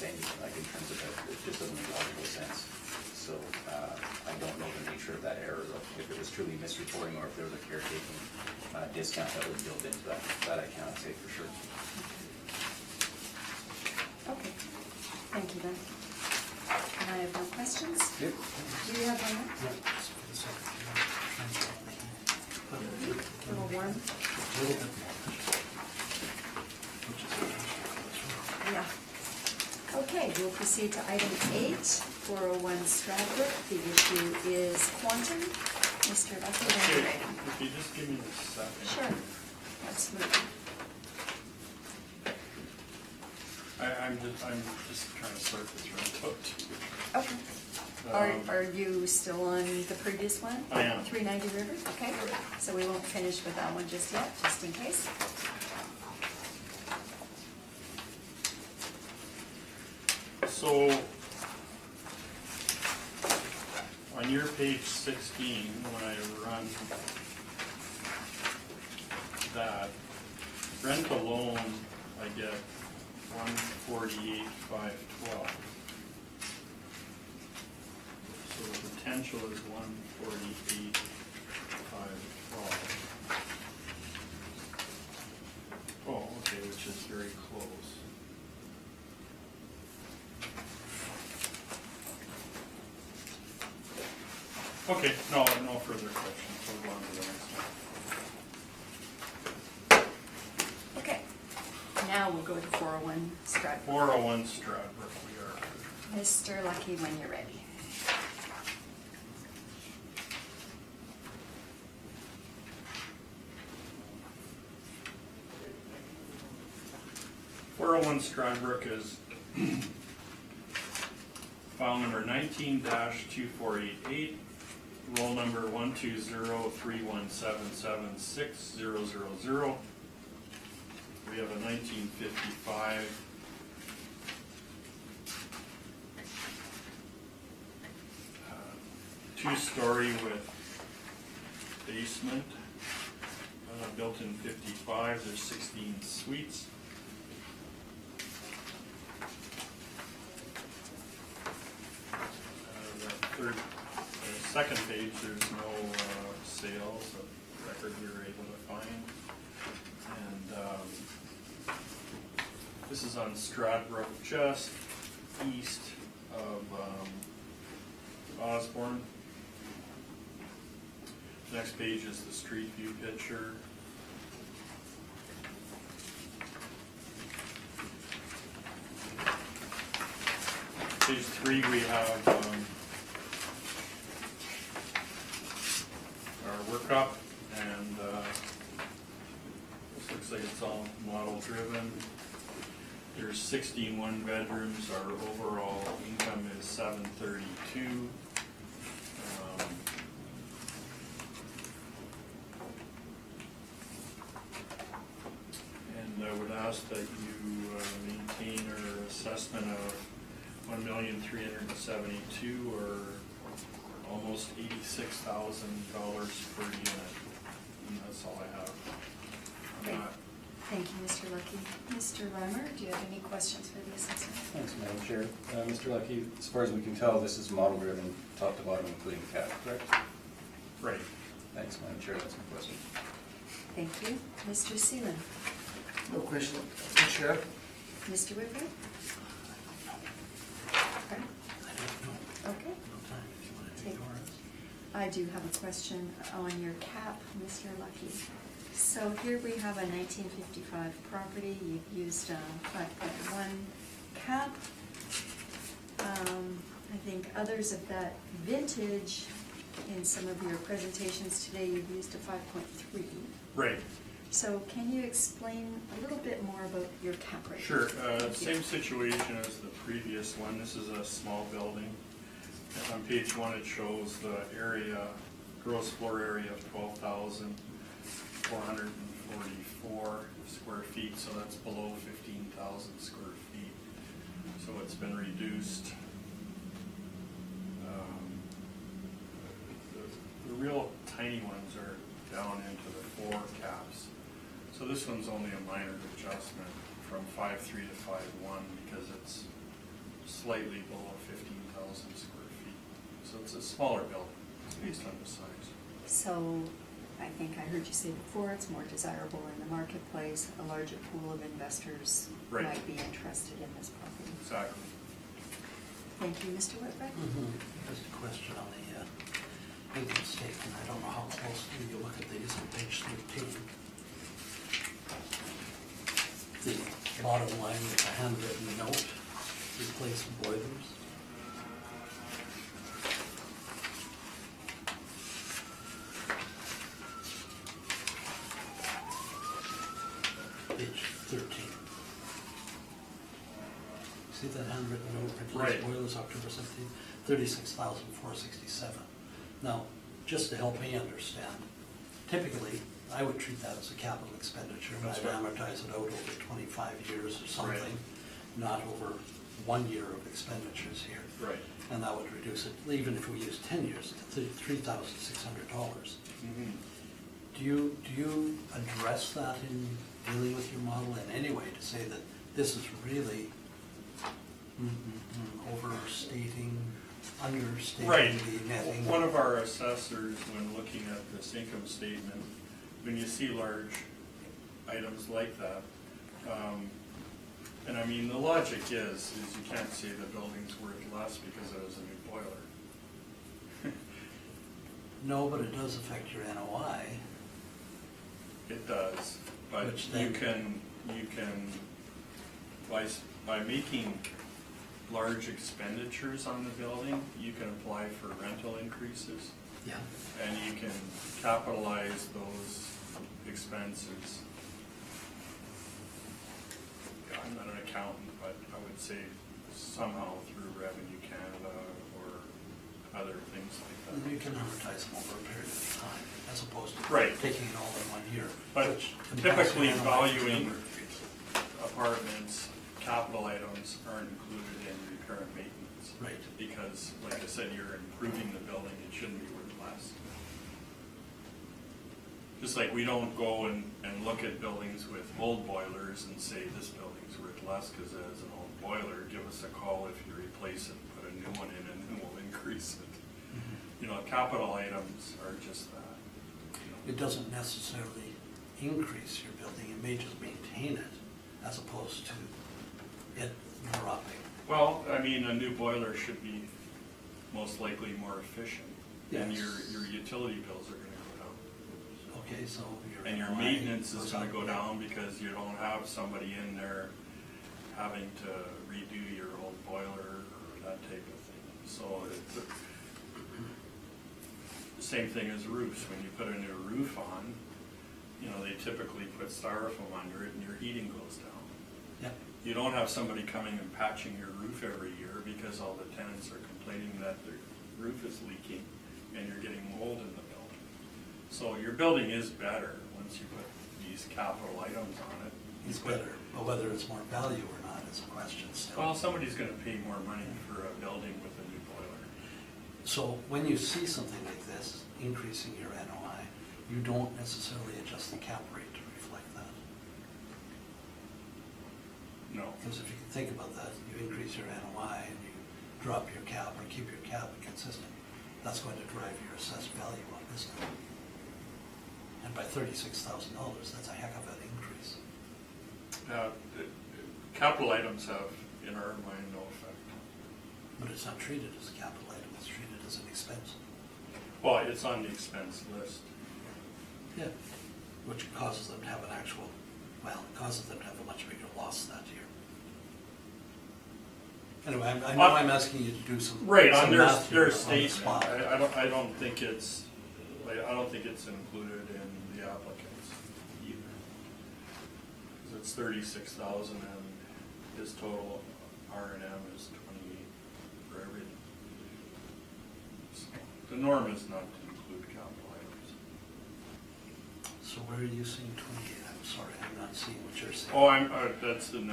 anything, like in terms of it just doesn't make logical sense. So I don't know the nature of that error, though, if it was truly misreporting or if there was a caretaking discount that was built into that. That I cannot say for sure. Okay, thank you then. And I have no questions. Yep. Do you have one more? No, just for the secretary. But a Little one? little bit more. Which is Yeah. Okay, we'll proceed to item 8, 401 Stradbrook. The issue is quantum. Mr. Lucky, when you're ready. If you just give me a second. Sure, absolutely. I'm just trying to sort this right out. Okay. Are you still on the previous one? I am. 390 River, okay. So we won't finish with that one just yet, just in case. So, On your page 16, when I run that, rent alone, I get 148,512. So the potential is 148,512. Oh, okay, which is very close. Okay, no further questions, we'll go on to the next one. Okay, now we'll go to 401 Stratford. 401 Stratford, we are. Mr. Lucky, when you're ready. Stradbrook is file number 19-2488, roll number 12031776000. We have a 1955 two-story with basement, built in 55. There's 16 suites. Second page, there's no sales of record we were able to find. And this is on Stradbrook, just east of Osborne. Next page is the street view picture. Page 3, we have our workup, and this looks like it's all model driven. There's 61 bedrooms. Our overall income is $732. And I would ask that you maintain our assessment of $1,372,000, or almost $86,000 per unit. And that's all I have on that. Thank you, Mr. Lucky. Mr. Reimer, do you have any questions for the assessor? Thanks, Madam Chair. Mr. Lucky, as far as we can tell, this is model driven, top to bottom, including cap, correct? Right. Thanks, Madam Chair, that's my question. Thank you. Mr. Seelan? No question, Madam Chair. Mr. Whitford? Okay. I don't know. Okay. No time if you want to Take- ignore it. I do have a question on your cap, Mr. Lucky. So here we have a 1955 property. You've used a 5.1 cap. I think others of that vintage, in some of your presentations today, you've used a 5.3. Right. So can you explain a little bit more about your cap rate? Sure. Thank you. Same situation as the previous one. This is a small building. On page 1, it shows the area, gross floor area of 12,444 square feet, so that's below 15,000 square feet. So it's been reduced. The real tiny ones are down into the 4 caps. So this one's only a minor adjustment from 5.3 to 5.1 because it's slightly below 15,000 square feet. So it's a smaller building based on the size. So I think I heard you say before, it's more desirable in the marketplace. A larger pool of investors Right. might be interested in this property. Exactly. Thank you, Mr. Whitford. Just a question on the income statement. I don't know how closely you look at these on page 13. The bottom line with the handwritten note, replace boilers. Page 13. See that handwritten note, replace Right. boilers October 17th, 36,467. Now, just to help me understand, typically, I would treat that as a capital expenditure, and That's I'd right. amortize it out over 25 years or something, Right. not over 1 year of expenditures here. Right. And that would reduce it, even if we use 10 years, to $3,600. Mhm. Do you address that in dealing with your model in any way to say that this is really overstating, understating Right. the net income? One of our assessors, when looking at this income statement, when you see large items like that, and I mean, the logic is you can't say the building's worth less because it has a new boiler. No, but it does affect your NOI. It does, but Which you then- can, by making large expenditures on the building, you can apply for rental increases, Yeah. and you can capitalize those expenses. I'm not an accountant, but I would say somehow through Revenue Canada or other things like And that. you can amortize them over a period of time, as opposed to Right. taking it all in 1 year. But which typically impacts your NOI valuing number of years. Apartments, capital items aren't included in repair and maintenance. Right. Because, like I said, you're improving the building, it shouldn't be worth less. Just like we don't go and look at buildings with old boilers and say this building's worth less because it has an old boiler. Give us a call if you replace it, put a new one in, and then we'll increase it. You know, capital items are just that. It doesn't necessarily increase your building, it may just maintain it, as opposed to it dropping. Well, I mean, a new boiler should be most likely more efficient. And Yes. your utility bills are gonna go down. Okay, so your And your NOI maintenance is goes gonna up. go down because you don't have somebody in there having to redo your old boiler or that type of thing. So it's the same thing as roofs. When you put a new roof on, you know, they typically put styrofoam under it and your heating goes down. Yep. You don't have somebody coming and patching your roof every year because all the tenants are complaining that their roof is leaking and you're getting mold in the building. So your building is better once you put these capital items on it. It's better, but whether it's more value or not is a question still. Well, somebody's gonna pay more money for a building with a new boiler. So when you see something like this, increasing your NOI, you don't necessarily adjust the cap rate to reflect that. No. Because if you can think about that, you increase your NOI and you drop your cap or keep your cap consistent, that's going to drive your assessed value up, isn't it? And by $36,000, that's a heck of an increase. Capital items have, in our mind, no effect. But it's not treated as a capital item, it's treated as an expense. Well, it's on the expense list. Yeah. Which causes them to have an actual, well, it causes them to have a much bigger loss that year. Anyway, I know I'm asking you to do some. Right, on some their math here on the statement, spot. I don't think it's, included in the applicants either. 'Cause it's 36,000 and his total R&M is 28 for everything. So the norm is not to include capital items. So where are you seeing 28? I'm sorry, I'm not seeing what you're seeing. Oh, that's the, it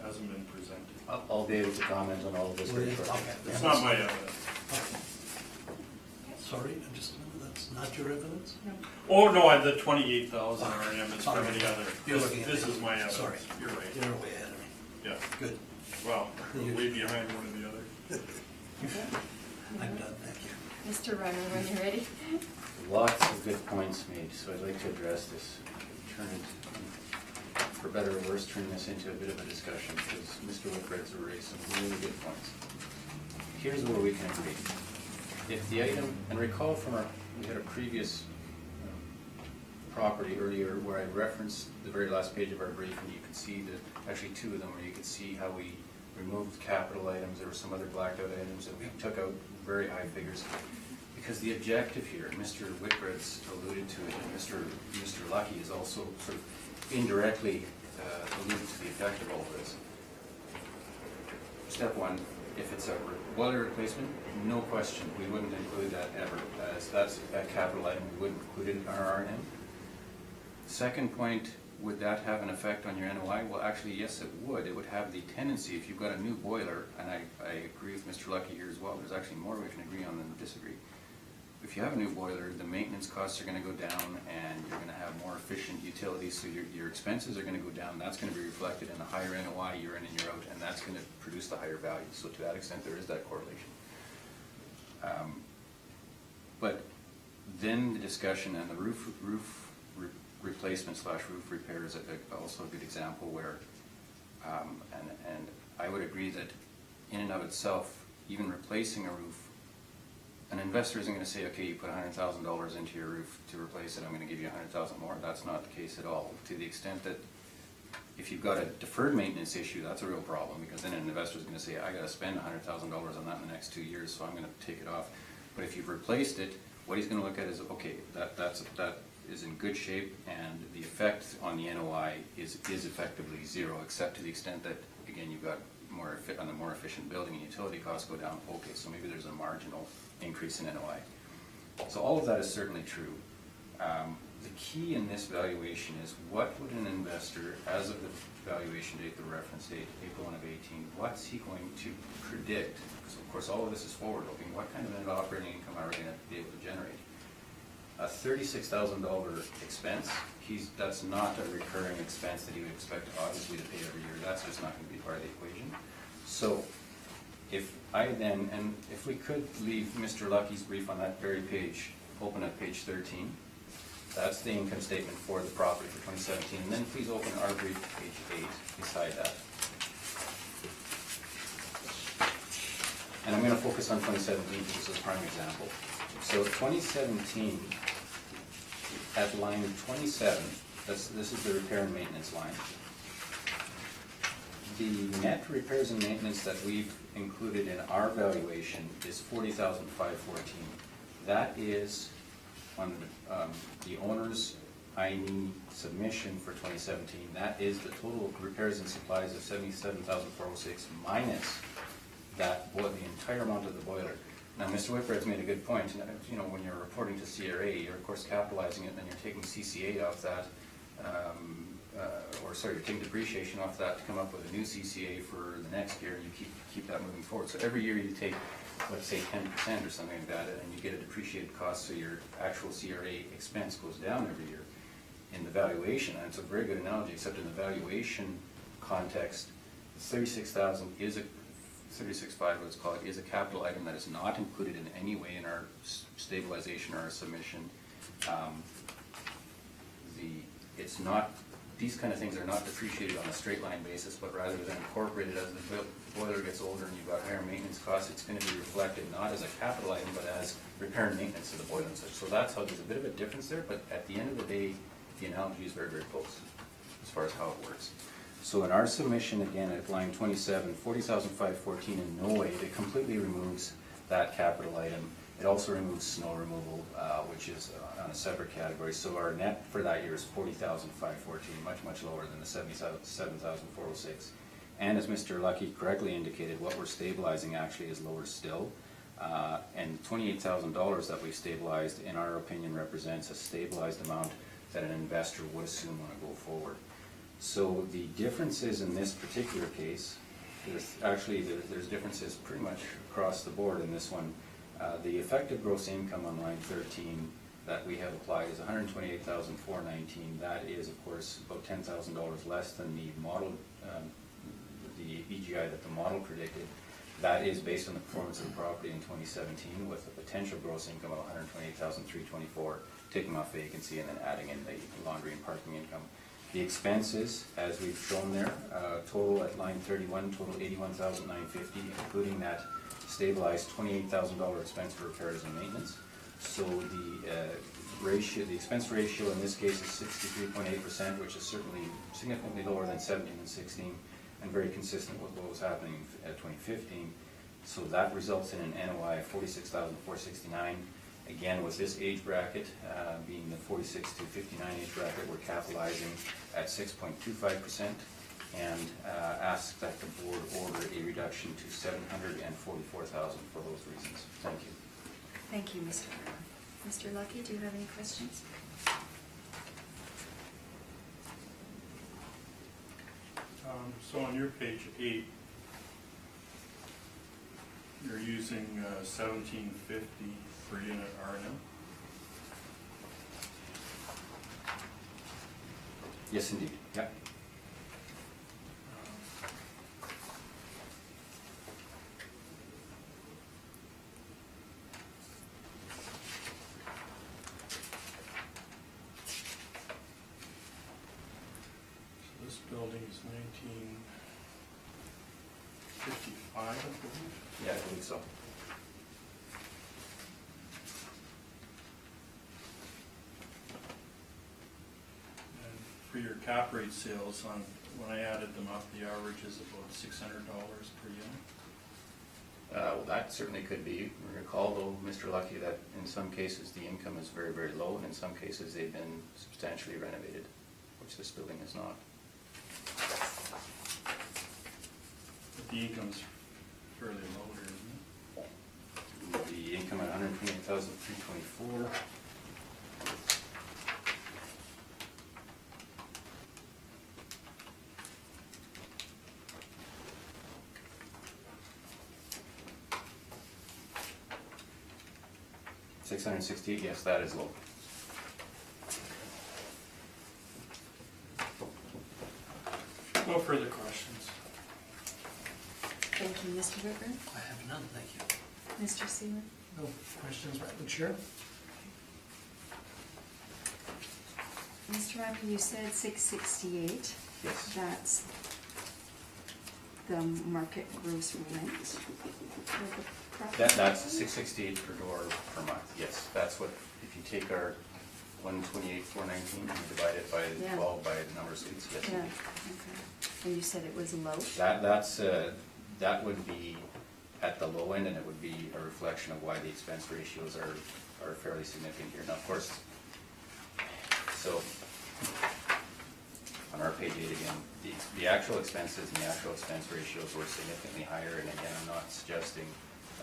hasn't been presented. I'll be able to comment on all of this very shortly. Okay. It's not my evidence. Okay. Sorry, I'm just, that's not your evidence? No. Oh, no, the 28,000 R&M is from Sorry. the other. You're looking at This me. is my evidence. Sorry. You're right. You're way ahead of me. Yeah, Good. well, we're way behind one or the other. I'm done, thank you. Mr. Runner, when you're ready. Lots of good points made, so I'd like to address this. Turn it, for better or worse, turn this into a bit of a discussion, because Mr. Whitbread's raised some really good points. Here's where we can agree. If the item, and recall from we had a previous property earlier where I referenced the very last page of our brief, and you could see that, actually two of them, where you could see how we removed capital items. There were some other blacked out items that we took out very high figures. Because the objective here, Mr. Whitbread's alluded to it, and Mr. Lucky is also sort of indirectly alluded to the effect of all this. Step one, if it's a boiler replacement, no question, we wouldn't include that ever, as that's a capital item, we wouldn't include it in our R&M. Second point, would that have an effect on your NOI? Well, actually, yes, it would. It would have the tendency, if you've got a new boiler, and I agree with Mr. Lucky here as well, there's actually more we can agree on than disagree. If you have a new boiler, the maintenance costs are gonna go down, and you're gonna have more efficient utilities, so your expenses are gonna go down. That's gonna be reflected in a higher NOI year in and year out, and that's gonna produce the higher value. So to that extent, there is that correlation. But then the discussion and the roof replacement / roof repair is also a good example where, and I would agree that in and of itself, even replacing a roof, an investor isn't going to say, okay, you put $100,000 into your roof to replace it, I'm going to give you $100,000 more. That's not the case at all. To the extent that if you've got a deferred maintenance issue, that's a real problem, because then an investor is going to say, I got to spend $100,000 on that in the next 2 years, so I'm going to take it off. But if you've replaced it, what he's going to look at is, okay, that is in good shape, and the effect on the NOI is effectively zero, except to the extent that, again, you've got on a more efficient building and utility costs go down. Okay, so maybe there's a marginal increase in NOI. So all of that is certainly true. The key in this valuation is, what would an investor, as of the valuation date, the reference date, April 1 of 18, what's he going to predict? Because of course all of this is forward-looking. What kind of net operating income are we going to be able to generate? A $36,000 expense, that's not a recurring expense that he would expect obviously to pay every year. That's just not going to be part of the equation. So if we could leave Mr. Lucky's brief on that very page, open at page 13. That's the income statement for the property for 2017. And then please open our brief to page 8 beside that. And I'm going to focus on 2017 because this is a prime example. So 2017, at line 27, this is the repair and maintenance line. The net repairs and maintenance that we've included in our valuation is $40,514. That is on the owner's INE submission for 2017. That is the total repairs and supplies of $77,406 minus that, the entire amount of the boiler. Now, Mr. Whitbread's made a good point. You know, when you're reporting to CRA, you're of course capitalizing it, and then you're taking CCA off that, you're taking depreciation off that to come up with a new CCA for the next year, and you keep that moving forward. So every year you take, let's say 10% or something like that, and you get a depreciated cost, so your actual CRA expense goes down every year. In the valuation, and it's a very good analogy, except in the valuation context, 36,000 is a 36.5, let's call it, is a capital item that is not included in any way in our stabilization or our submission. It's not, these kind of things are not depreciated on a straight line basis, but rather than incorporated as the boiler gets older and you've got higher maintenance costs, it's going to be reflected not as a capital item, but as repair and maintenance of the boiler and such. So that's how there's a bit of a difference there, but at the end of the day, the analogy is very, very close as far as how it works. So in our submission, again, at line 27, $40,514 in no way, it completely removes that capital item. It also removes snow removal, which is on a separate category. So our net for that year is $40,514, much, much lower than the $77,406. And as Mr. Lucky correctly indicated, what we're stabilizing actually is lower still. And $28,000 that we've stabilized, in our opinion, represents a stabilized amount that an investor would assume want to go forward. So the differences in this particular case, there's differences pretty much across the board in this one. The effective gross income on line 13 that we have applied is $128,419. That is, of course, about $10,000 less than the model, the EGI that the model predicted. That is based on the performance of the property in 2017 with a potential gross income of $128,324, taking off vacancy and then adding in the laundry and parking income. The expenses, as we've shown there, total at line 31, total $81,950, including that stabilized $28,000 expense for repairs and maintenance. So the expense ratio in this case is 63.8%, which is certainly significantly lower than 17 and 16, and very consistent with what was happening at 2015. So that results in an NOI of $46,469. Again, with this age bracket, being the 46 to 59 age bracket, we're capitalizing at 6.25%, and ask that the board order a reduction to $744,000 for those reasons. Thank you. Thank you, Mr. Brown. Mr. Lucky, do you have any questions? So on your page 8, you're using 1750 per unit R&M. Yes, indeed, yeah. So this building is 1955, I believe. Yeah, I believe so. And for your cap rate sales, when I added them up, the average is about $600 per unit. Well, that certainly could be. Recall though, Mr. Lucky, that in some cases the income is very, very low, and in some cases they've been substantially renovated, which this building is not. But the income's fairly low here, isn't it? The income at 128,324. $668, yes, that is low. No further questions. Thank you, Mr. Whitburn. I have none, thank you. Mr. Seaman? No questions, Madam Chair? Mr. Rapper, you said 668. Yes. That's the market gross rent for the property? That's $668 per door per month, yes. That's what, if you take our 128,419 and divide it by Yeah. 12 by the number of suites, yes. Yeah, okay. And you said it was low? That would be at the low end, and it would be a reflection of why the expense ratios are fairly significant here. Now, of course, so on our page 8 again, the actual expenses and the actual expense ratios were significantly higher, and again, I'm not suggesting,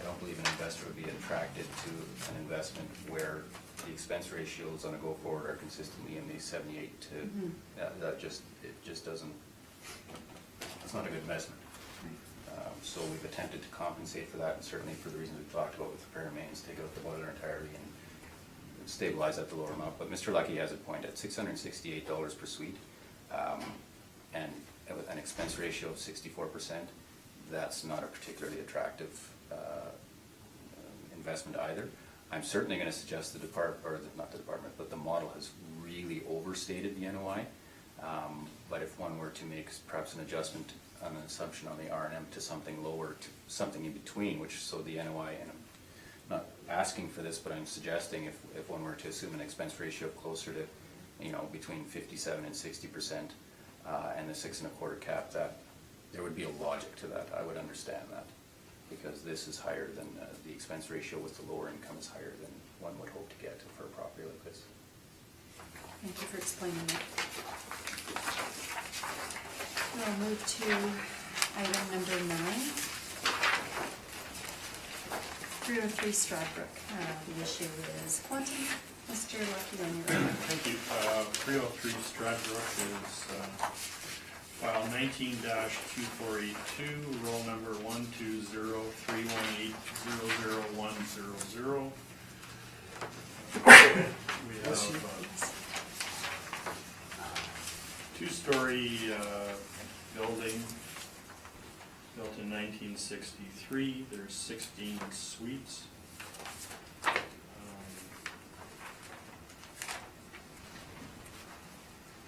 I don't believe an investor would be attracted to an investment where the expense ratios on a go-forward are consistently in the 78 to, it just doesn't, it's not a good investment. So we've attempted to compensate for that, and certainly for the reasons we've talked about with repair and maintenance, take out the boiler entirely and stabilize at the lower amount. But Mr. Lucky has a point at $668 per suite, and with an expense ratio of 64%, that's not a particularly attractive investment either. I'm certainly going to suggest the but the model has really overstated the NOI. But if one were to make perhaps an adjustment on an assumption on the R&M to something lower, to something in between, so the NOI, and I'm not asking for this, but I'm suggesting if one were to assume an expense ratio closer to, between 57 and 60%, and the 6.25 cap, that there would be a logic to that. I would understand that, because this is higher than the expense ratio with the lower income is higher than one would hope to get for a property like this. Thank you for explaining that. We'll move to item number 9. 303 Stradbrook. The issue is quantum. Mr. Lucky, when you're ready. Thank you. 303 Stradbrook is file 19-2482, roll number 12031800100. We have two-story building built in 1963. There's 16 suites.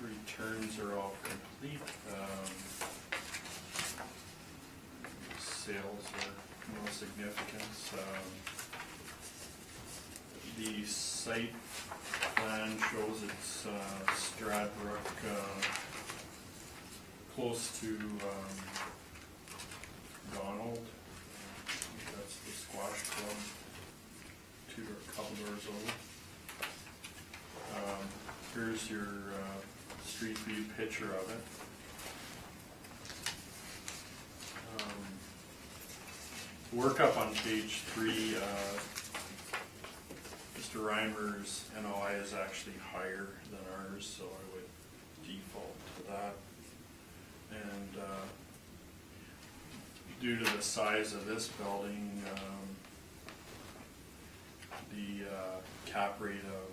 Returns are all complete. Sales are no significance. The site plan shows it's Stradbrook, close to Donald. That's the squash club, a couple doors over. Here's your street view picture of it. Workup on page 3, Mr. Reimer's NOI is actually higher than ours, so I would default to that. And due to the size of this building, the cap rate of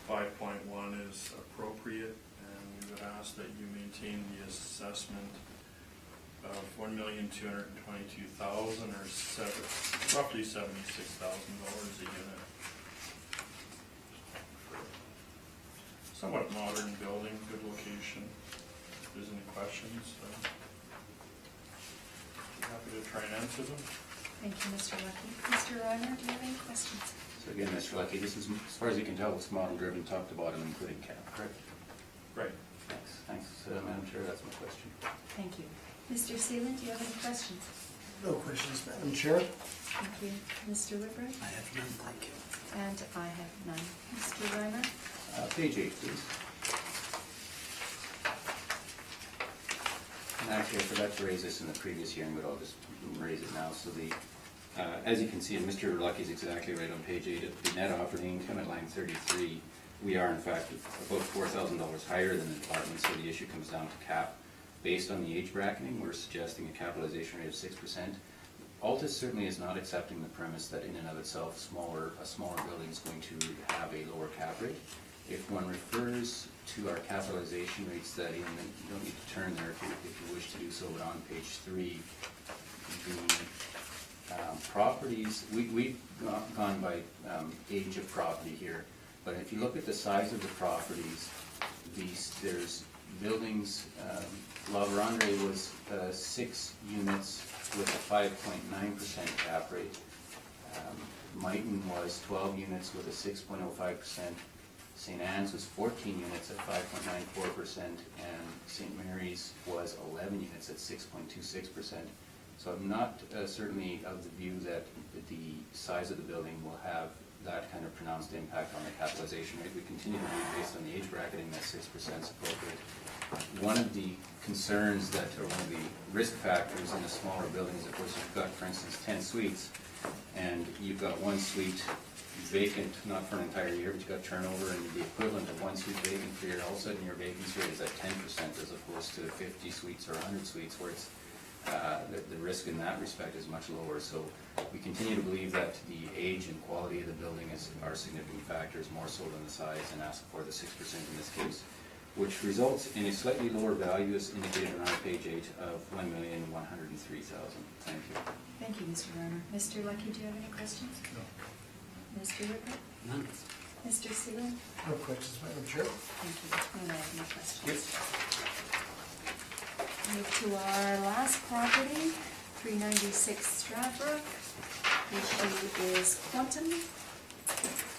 5.1 is appropriate, and we would ask that you maintain the assessment of $1,222,000 or roughly $76,000 a unit. Somewhat modern building, good location. If there's any questions, happy to try and answer them. Thank you, Mr. Lucky. Mr. Reiner, do you have any questions? So again, Mr. Lucky, this is, as far as you can tell, it's model driven, top to bottom, including cap, correct? Right. Thanks, Madam Chair, that's my question. Thank you. Mr. Seeland, do you have any questions? No questions, Madam Chair. Thank you. Mr. Whitbread? I have none, thank you. And I have none. Mr. Reiner? Page 8, please. And actually, I forgot to raise this in the previous hearing, but I'll just raise it now. So the, as you can see, and Mr. Lucky's exactly right on page 8, the net operating income at line 33, we are in fact about $4,000 higher than the department, so the issue comes down to cap. Based on the age bracketing, we're suggesting a capitalization rate of 6%. Altus certainly is not accepting the premise that in and of itself, a smaller building is going to have a lower cap rate. If one refers to our capitalization rate study, and then you don't need to turn there if you wish to do so, but on page 3, the properties, we've gone by age of property here, but if you look at the size of the properties, there's buildings, La Verandre was 6 units with a 5.9% cap rate. Mighton was 12 units with a 6.05%. St. Anne's was 14 units at 5.94%, and St. Mary's was 11 units at 6.26%. So I'm not certainly of the view that the size of the building will have that kind of pronounced impact on the capitalization rate. We continue to believe, based on the age bracketing, that 6% is appropriate. One of the concerns that, or one of the risk factors in a smaller building is, of course, you've got, for instance, 10 suites, and you've got one suite vacant, not for an entire year, but you've got turnover, and the equivalent of one suite vacant for your, all of a sudden your vacancy rate is at 10% as opposed to 50 suites or 100 suites, where it's the risk in that respect is much lower. So we continue to believe that the age and quality of the building are significant factors, more so than the size, and ask for the 6% in this case, which results in a slightly lower value, as indicated on our page 8, of $1,103,000. Thank you. Thank you, Mr. Reiner. Mr. Lucky, do you have any questions? No. Mr. Whitbread? None. Mr. Seeland? No questions, Madam Chair. Thank you. And I have no questions. Move to our last property, 396 Stradbrook. Issue is Quantum.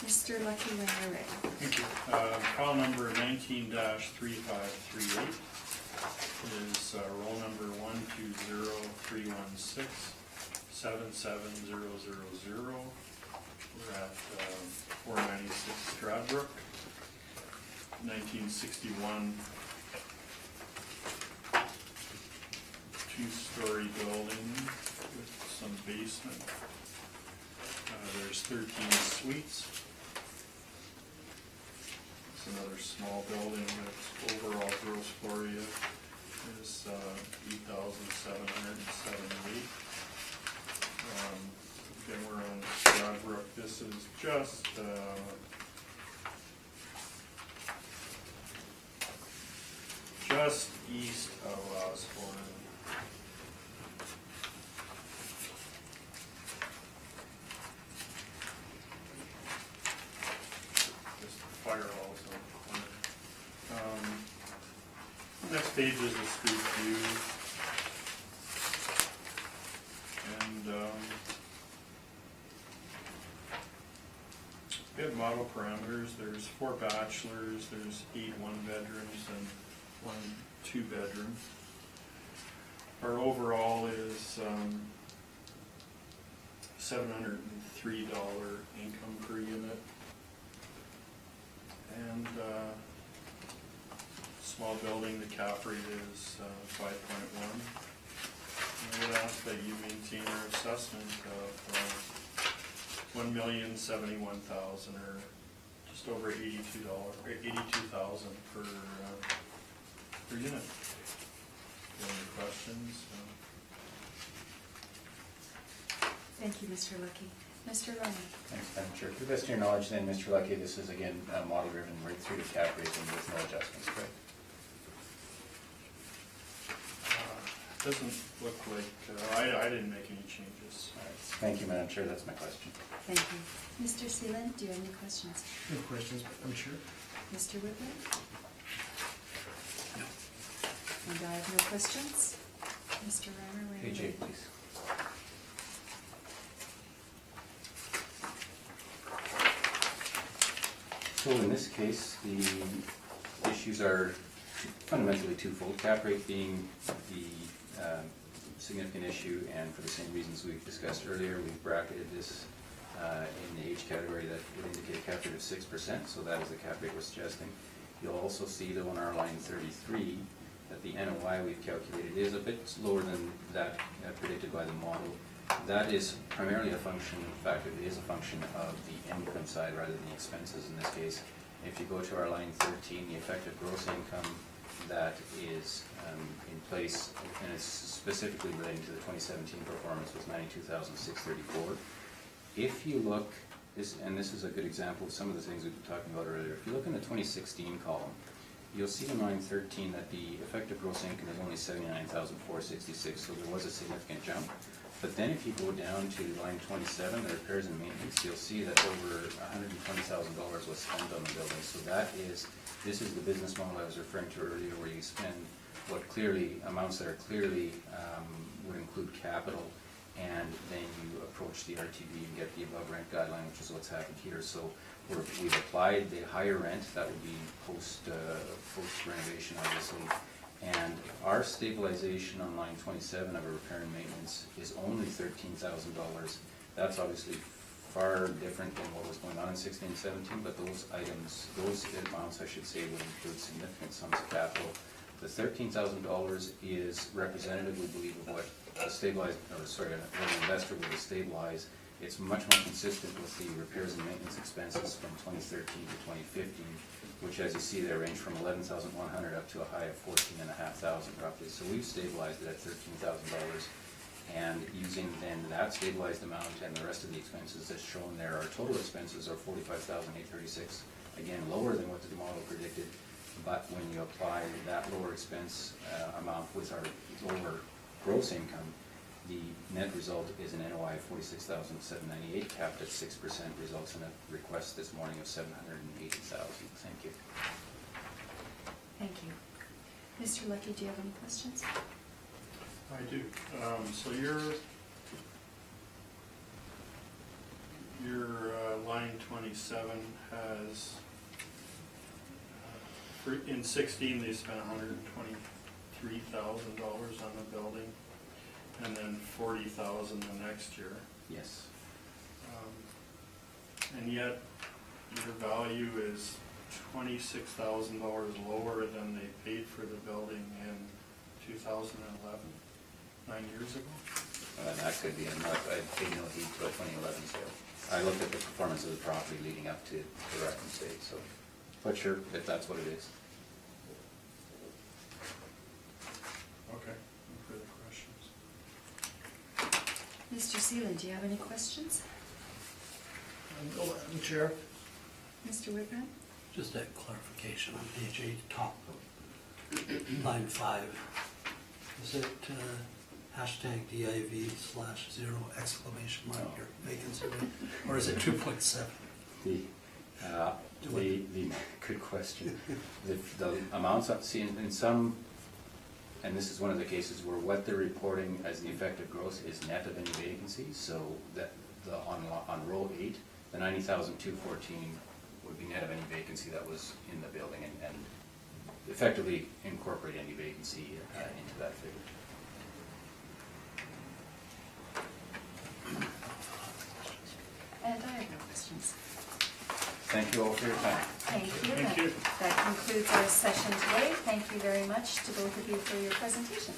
Mr. Lucky, when you're ready. Thank you. File number 19-3538 is roll number 120316-77000. We're at 496 Stradbrook, 1961 two-story building with some basement. There's 13 suites. It's another small building. Its overall gross floor area is 8,778. Again, we're on Stradbrook. This is just east of Osborne. Just fire halls on the corner. Next page is the street view. And we have model parameters. There's 4 bachelors, there's 8 one-bedrooms and 1 two-bedroom. Our overall is $703 income per unit. And small building, the cap rate is 5.1. I would ask that you maintain our assessment of $1,071,000, or just over $82,000 per unit. Any questions? Thank you, Mr. Lucky. Mr. Lerner. Thanks, Madam Chair. To the best of your knowledge then, Mr. Lucky, this is again model driven right through to cap rate and with no adjustments, correct? Doesn't look like, I didn't make any changes. All right. Thank you, Madam Chair. That's my question. Thank you. Mr. Seeland, do you have any questions? No questions, I'm sure. Mr. Whitman? No. And I have no questions. Mr. Reimer, we're Page ready. 8, please. So in this case, the issues are fundamentally twofold. Cap rate being the significant issue, and for the same reasons we've discussed earlier, we've bracketed this in the age category that would indicate a cap rate of 6%, so that is the cap rate we're suggesting. You'll also see though on our line 33 that the NOI we've calculated is a bit lower than that predicted by the model. That is primarily a function, in fact it is a function of the income side rather than the expenses in this case. If you go to our line 13, the effective gross income that is in place, and it's specifically relating to the 2017 performance, was $92,634. If you look, and this is a good example of some of the things we've been talking about earlier, if you look in the 2016 column, you'll see in line 13 that the effective gross income is only $79,466, so there was a significant jump. But then if you go down to line 27, the repairs and maintenance, you'll see that over $120,000 was spent on the building. So this is the business model I was referring to earlier, where you spend amounts that are clearly would include capital, and then you approach the RTV and get the above rent guideline, which is what's happened here. So we've applied the higher rent, that would be post renovation obviously. And our stabilization on line 27 of a repair and maintenance is only $13,000. That's obviously far different than what was going on in 16 and 17, but those amounts I should say, would include significant sums of capital. The $13,000 is representative, we believe, of what what an investor would stabilize. It's much more consistent with the repairs and maintenance expenses from 2013 to 2015, which, as you see there, range from $11,100 up to a high of $14,500 roughly. So we've stabilized it at $13,000, and using then that stabilized amount and the rest of the expenses as shown there, our total expenses are $45,836. Again, lower than what the model predicted, but when you apply that lower expense amount with our lower gross income, the net result is an NOI of $46,798, capped at 6%, results in a request this morning of $780,000. Thank you. Thank you. Mr. Lucky, do you have any questions? I do. So your line 27 has, in 16 they spent $123,000 on the building, and then $40,000 the next year. Yes. And yet your value is $26,000 lower than they paid for the building in 2011, 9 years ago. That could be enough. I paid no heed to a 2011 sale. I looked at the performance of the property leading up to the reference date, so, but sure, if that's what it is. Okay, no further questions. Mr. Seeland, do you have any questions? No, Madam Chair. Mr. Whitman? Just a clarification on page 8, top, line 5. Is it hashtag DIV/0 exclamation mark your vacancy rate, or is it 2.7? The good question. The amounts I've seen in some, and this is one of the cases where what they're reporting as the effective gross is net of any vacancies. So that on row 8, the $90,214 would be net of any vacancy that was in the building, and effectively incorporate any vacancy into that figure. And I have no questions. Thank you all for your time. Thank you. Thank you. That concludes our session today. Thank you very much to both of you for your presentations.